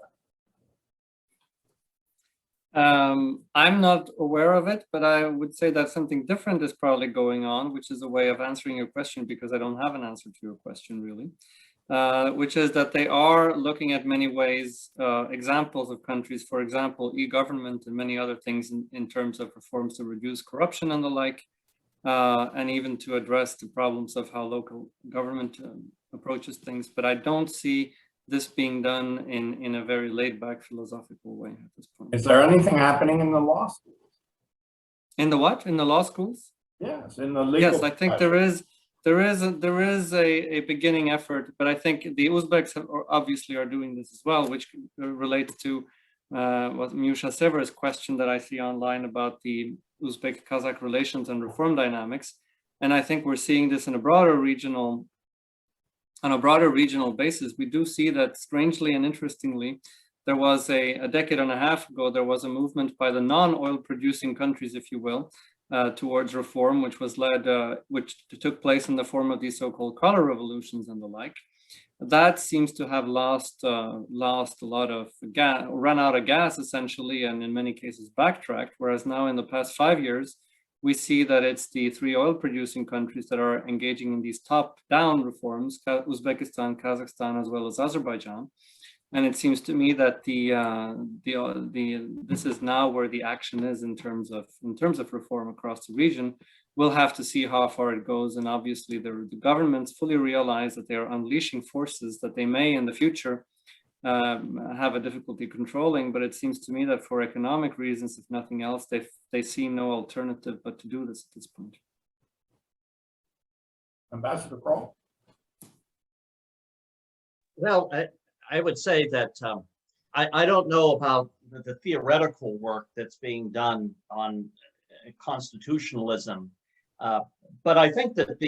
I'm not aware of it, but I would say that something different is probably going on, which is a way of answering your question, because I don't have an answer to your question really, which is that they are looking at many ways, examples of countries, for example, e-government and many other things in terms of reforms to reduce corruption and the like, and even to address the problems of how local government approaches things. But I don't see this being done in a very laid-back philosophical way at this point. Is there anything happening in the law schools? In the what? In the law schools? Yes, in the legal. Yes, I think there is a beginning effort, but I think the Uzbeks obviously are doing this as well, which relates to what Miusha Sever's question that I see online about the Uzbek-Kazakh relations and reform dynamics. And I think we're seeing this in a broader regional basis. We do see that, strangely and interestingly, there was a decade and a half ago, there was a movement by the non-oil producing countries, if you will, towards reform, which was led, which took place in the form of these so-called color revolutions and the like. That seems to have lost a lot of gas, run out of gas essentially, and in many cases backtracked. Whereas now in the past 5 years, we see that it's the 3 oil-producing countries that are engaging in these top-down reforms: Uzbekistan, Kazakhstan, as well as Azerbaijan. And it seems to me that this is now where the action is in terms of reform across the region, we'll have to see how far it goes. And obviously the governments fully realize that they are unleashing forces that they may in the future have a difficulty controlling. But it seems to me that for economic reasons, if nothing else, they see no alternative but to do this at this point. Ambassador Krol. Well, I would say that I don't know about the theoretical work that's being done on constitutionalism, but I think that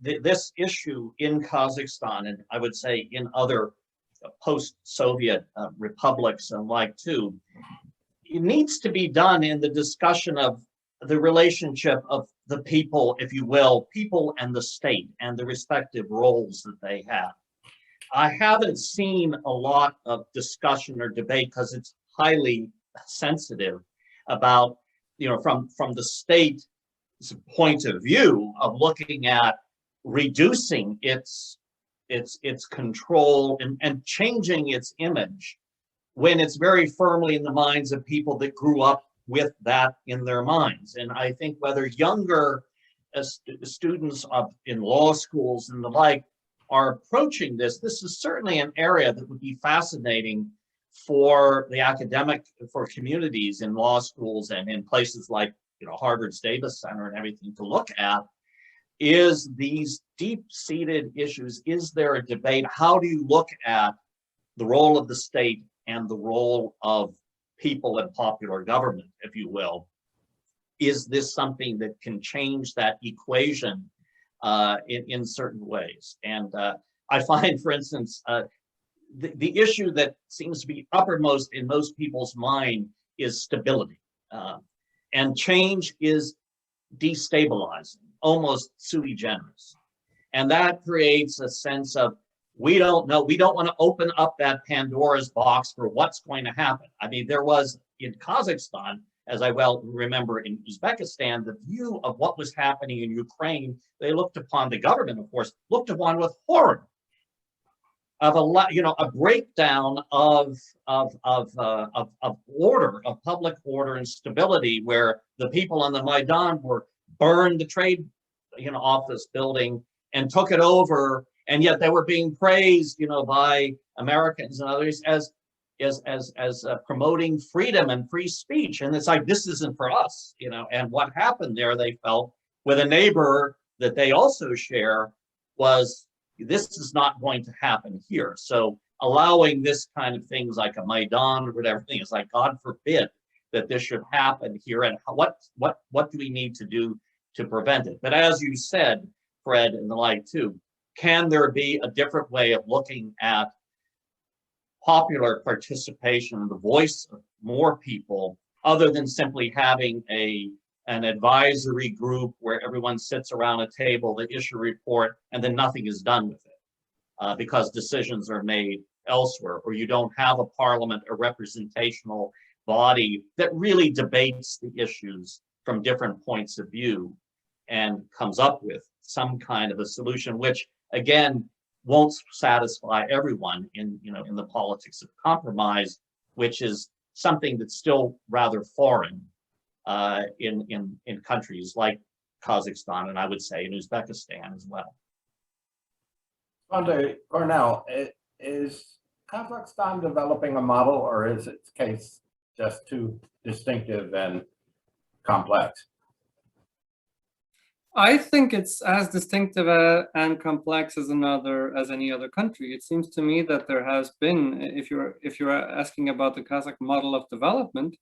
this issue in Kazakhstan, and I would say in other post-Soviet republics and like too, it needs to be done in the discussion of the relationship of the people, if you will, people and the state and the respective roles that they have. I haven't seen a lot of discussion or debate because it's highly sensitive about, from the state's point of view of looking at reducing its control and changing its image when it's very firmly in the minds of people that grew up with that in their minds. And I think whether younger students in law schools and the like are approaching this is certainly an area that would be fascinating for for communities in law schools and in places like Harvard's Davis Center and everything to look at, is these deep-seated issues. Is there a debate? How do you look at the role of the state and the role of people in popular government, if you will? Is this something that can change that equation in certain ways? And I find, for instance, the issue that seems to be uppermost in most people's mind is stability. And change is destabilizing, almost sui generis. And that creates a sense of, we don't know, we don't want to open up that Pandora's box for what's going to happen. I mean, there was in Kazakhstan, as I well remember in Uzbekistan, the view of what was happening in Ukraine, they looked upon, the government, of course, looked upon with horror of a breakdown of order, of public order and stability, where the people on the Maidan burned the trade office building and took it over, and yet they were being praised by Americans and others as promoting freedom and free speech. And it's like, this isn't for us, and what happened there, they felt, with a neighbor that they also share, was this is not going to happen here. So allowing this kind of things like a Maidan or whatever thing is like, God forbid that this should happen here, and what do we need to do to prevent it? But as you said, Fred, and the like too, can there be a different way of looking at popular participation and the voice of more people, other than simply having an advisory group where everyone sits around a table, they issue a report, and then nothing is done with it because decisions are made elsewhere, or you don't have a parliament, a representational body that really debates the issues from different points of view and comes up with some kind of a solution, which again won't satisfy everyone in the politics of compromise, which is something that's still rather foreign in countries like Kazakhstan, and I would say in Uzbekistan as well. Svante Cornell, is Kazakhstan developing a model, or is its case just too distinctive and complex? I think it's as distinctive and complex as any other country. It seems to me that there has been, if you're asking about the Kazakh model of development,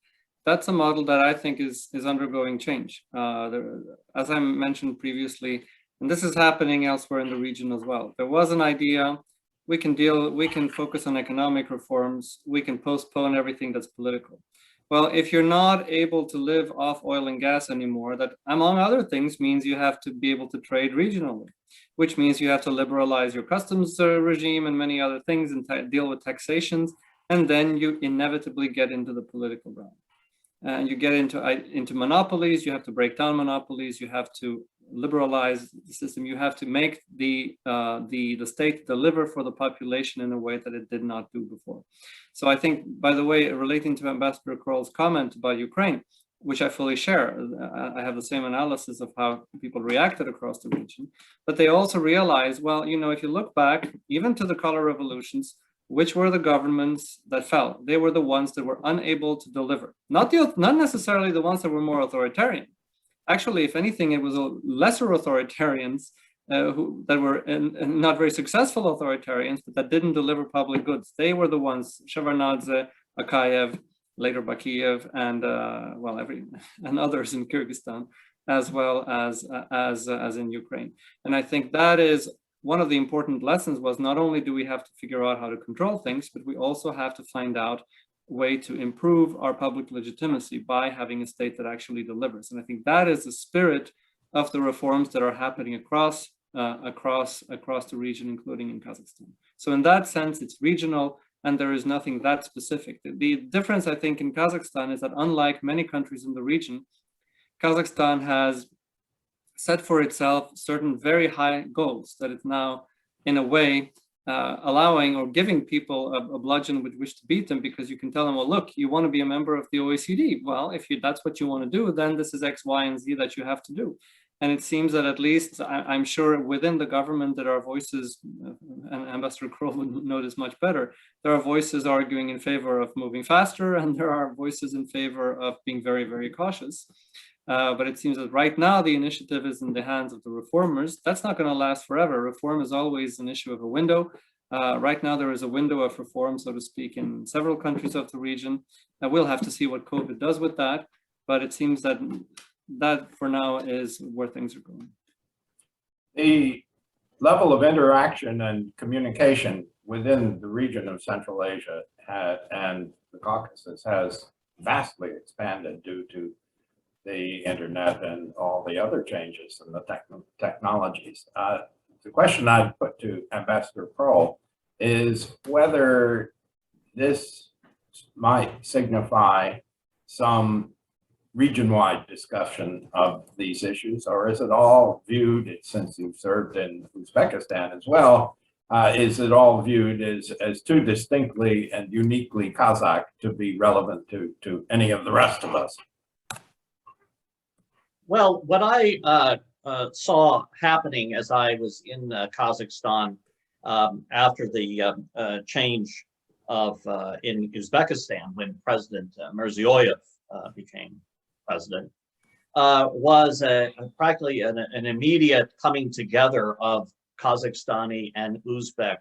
that's a model that I think is undergoing change. As I mentioned previously, and this is happening elsewhere in the region as well. There was an idea, we can focus on economic reforms, we can postpone everything that's political. Well, if you're not able to live off oil and gas anymore, that among other things means you have to be able to trade regionally, which means you have to liberalize your customs regime and many other things and deal with taxations, and then you inevitably get into the political realm. And you get into monopolies, you have to break down monopolies, you have to liberalize the system, you have to make the state deliver for the population in a way that it did not do before. So I think, by the way, relating to Ambassador Krol's comment about Ukraine, which I fully share. I have the same analysis of how people reacted across the region, but they also realized, well, you know, if you look back, even to the color revolutions, which were the governments that fell? They were the ones that were unable to deliver. Not necessarily the ones that were more authoritarian. Actually, if anything, it was lesser authoritarians that were not very successful authoritarians, but that didn't deliver public goods. They were the ones, Shevardnadze, Tokayev, later Bakiyev, and and others in Kyrgyzstan, as well as in Ukraine. And I think that is one of the important lessons, was not only do we have to figure out how to control things, but we also have to find out a way to improve our public legitimacy by having a state that actually delivers. And I think that is the spirit of the reforms that are happening across the region, including in Kazakhstan. So in that sense, it's regional, and there is nothing that specific. The difference, I think, in Kazakhstan is that, unlike many countries in the region, Kazakhstan has set for itself certain very high goals that it's now, in a way, allowing or giving people a bludgeon with which to beat them, because you can tell them, well, look, you want to be a member of the OECD. Well, if that's what you want to do, then this is X, Y, and Z that you have to do. And it seems that, at least I'm sure within the government, there are voices, and Ambassador Krol would know this much better, there are voices arguing in favor of moving faster, and there are voices in favor of being very, very cautious. But it seems that right now the initiative is in the hands of the reformers. That's not going to last forever. Reform is always an issue of a window. Right now there is a window of reform, so to speak, in several countries of the region. We'll have to see what COVID does with that, but it seems that for now is where things are going. The level of interaction and communication within the region of Central Asia and the Caucasus has vastly expanded due to the internet and all the other changes in the technologies. The question I'd put to Ambassador Krol is whether this might signify some region-wide discussion of these issues, or is it all viewed, since you've served in Uzbekistan as well, is it all viewed as too distinctly and uniquely Kazakh to be relevant to any of the rest of us? Well, what I saw happening as I was in Kazakhstan after the change in Uzbekistan, when President Mirziyoyev became president, was practically an immediate coming together of Kazakhstani and Uzbek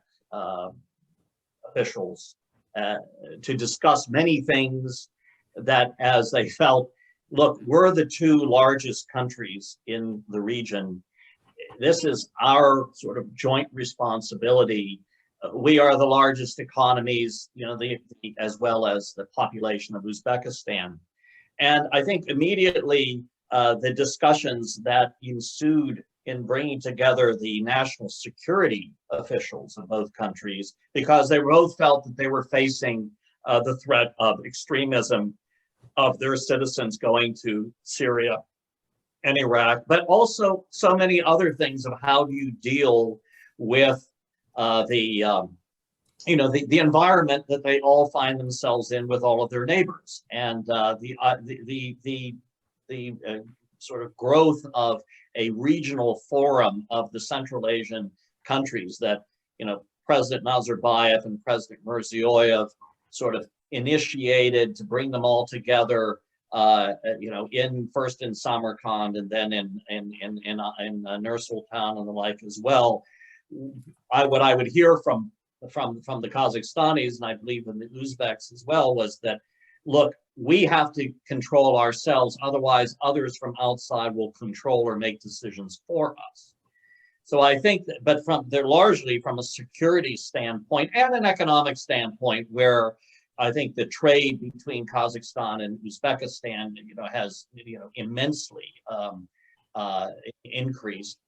officials to discuss many things that, as they felt, look, we're the two largest countries in the region. This is our sort of joint responsibility. We are the largest economies, you know, as well as the population of Uzbekistan. And I think immediately the discussions that ensued in bringing together the national security officials of both countries, because they both felt that they were facing the threat of extremism of their citizens going to Syria and Iraq, but also so many other things of how do you deal with the environment that they all find themselves in with all of their neighbors, and the sort of growth of a regional forum of the Central Asian countries that, you know, President Nazarbayev and President Mirziyoyev sort of initiated to bring them all together, first in Samarkand and then in Nur-Sultan and the like as well. What I would hear from the Kazakhstanis, and I believe in the Uzbeks as well, was that, look, we have to control ourselves, otherwise others from outside will control or make decisions for us. So I think that, but they're largely from a security standpoint and an economic standpoint, where I think the trade between Kazakhstan and Uzbekistan, has, immensely increased.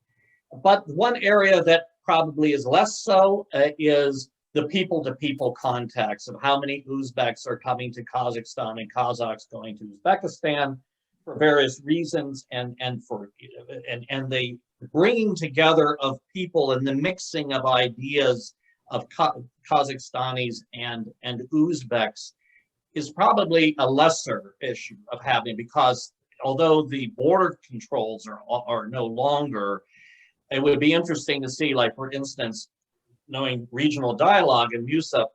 But one area that probably is less so is the people-to-people contacts of how many Uzbeks are coming to Kazakhstan and Kazakhs going to Uzbekistan for various reasons, and the bringing together of people and the mixing of ideas of Kazakhstanis and Uzbeks is probably a lesser issue of having, because although the border controls are no longer, it would be interesting to see, like, for instance, knowing regional dialogue and Musa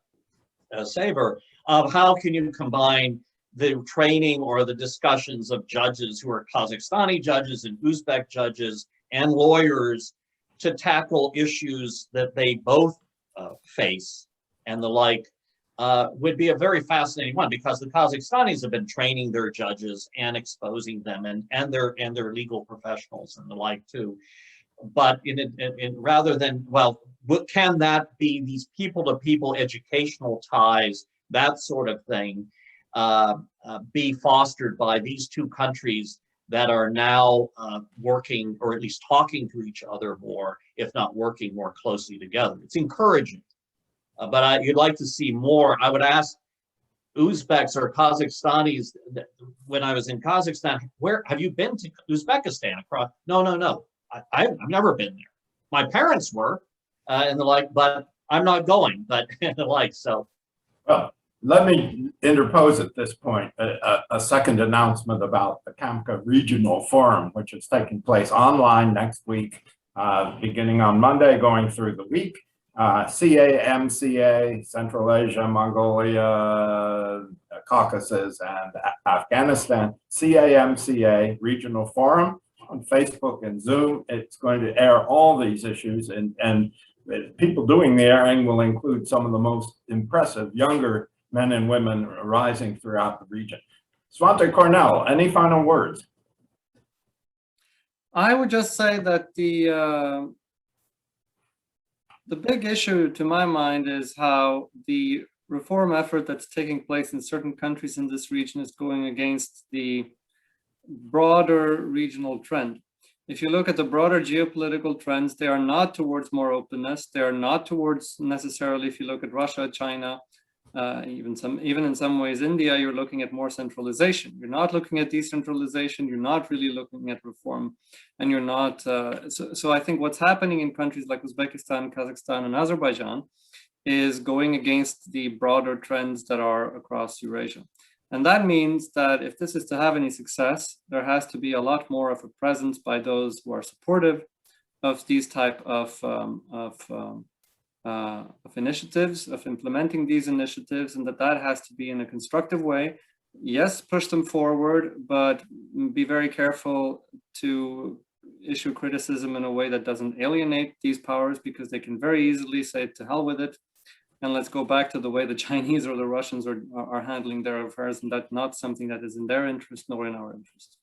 Saber, of how can you combine the training or the discussions of judges who are Kazakhstani judges and Uzbek judges and lawyers to tackle issues that they both face and the like, would be a very fascinating one, because the Kazakhstanis have been training their judges and exposing them and their legal professionals and the like too. But rather than, well, what can that be, these people-to-people educational ties, that sort of thing, be fostered by these two countries that are now working, or at least talking to each other more, if not working more closely together. It's encouraging, but you'd like to see more. I would ask Uzbeks or Kazakhstanis, when I was in Kazakhstan, where have you been to Uzbekistan? Across? No. I've never been there. My parents were, and the like, but I'm not going, but and the like, so. Well, let me interpose at this point a second announcement about the CAMCA Regional Forum, which is taking place online next week, beginning on Monday, going through the week. CAMCA, Central Asia, Mongolia, Caucasus, and Afghanistan. CAMCA Regional Forum on Facebook and Zoom. It's going to air all these issues, and people doing the airing will include some of the most impressive younger men and women rising throughout the region. Svante Cornell, any final words? I would just say that the big issue to my mind is how the reform effort that's taking place in certain countries in this region is going against the broader regional trend. If you look at the broader geopolitical trends, they are not towards more openness. They are not towards necessarily, if you look at Russia, China, even in some ways India, you're looking at more centralization. You're not looking at decentralization. You're not really looking at reform, and you're not. So I think what's happening in countries like Uzbekistan, Kazakhstan, and Azerbaijan is going against the broader trends that are across Eurasia. And that means that if this is to have any success, there has to be a lot more of a presence by those who are supportive of these type of initiatives, of implementing these initiatives, and that has to be in a constructive way. Yes, push them forward, but be very careful to issue criticism in a way that doesn't alienate these powers, because they can very easily say to hell with it, and let's go back to the way the Chinese or the Russians are handling their affairs, and that's not something that is in their interest nor in our interest.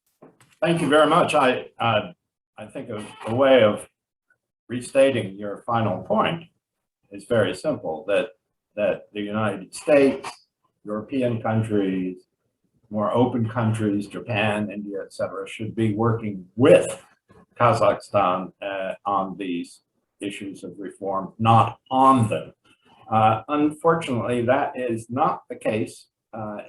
Thank you very much. I think a way of restating your final point is very simple, that the United States, European countries, more open countries, Japan, India, etc., should be working with Kazakhstan on these issues of reform, not on them. Unfortunately, that is not the case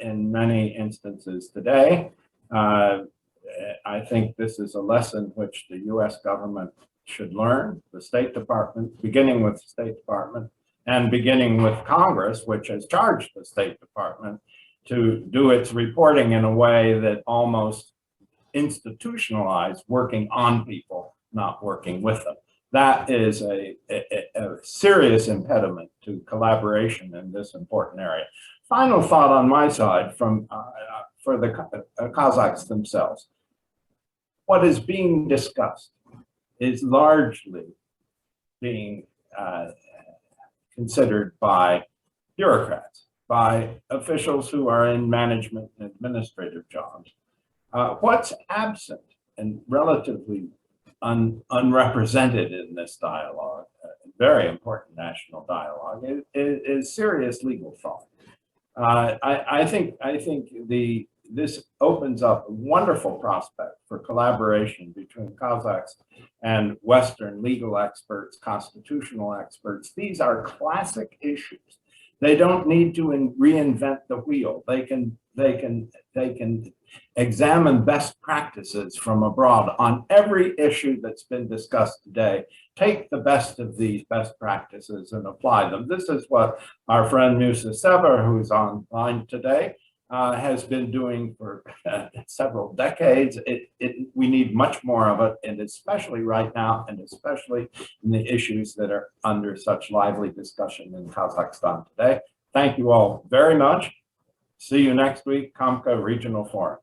in many instances today. I think this is a lesson which the US government should learn, the State Department, beginning with the State Department and beginning with Congress, which has charged the State Department to do its reporting in a way that almost institutionalized working on people, not working with them. That is a serious impediment to collaboration in this important area. Final thought on my side for the Kazakhs themselves. What is being discussed is largely being considered by bureaucrats, by officials who are in management and administrative jobs. What's absent and relatively unrepresented in this dialogue, very important national dialogue, is serious legal thought. I think this opens up a wonderful prospect for collaboration between Kazakhs and Western legal experts, constitutional experts. These are classic issues. They don't need to reinvent the wheel. They can examine best practices from abroad on every issue that's been discussed today. Take the best of these best practices and apply them. This is what our friend Musa Sever, who's online today, has been doing for several decades. We need much more of it, and especially right now, and especially in the issues that are under such lively discussion in Kazakhstan today. Thank you all very much. See you next week, Kamka Regional Forum.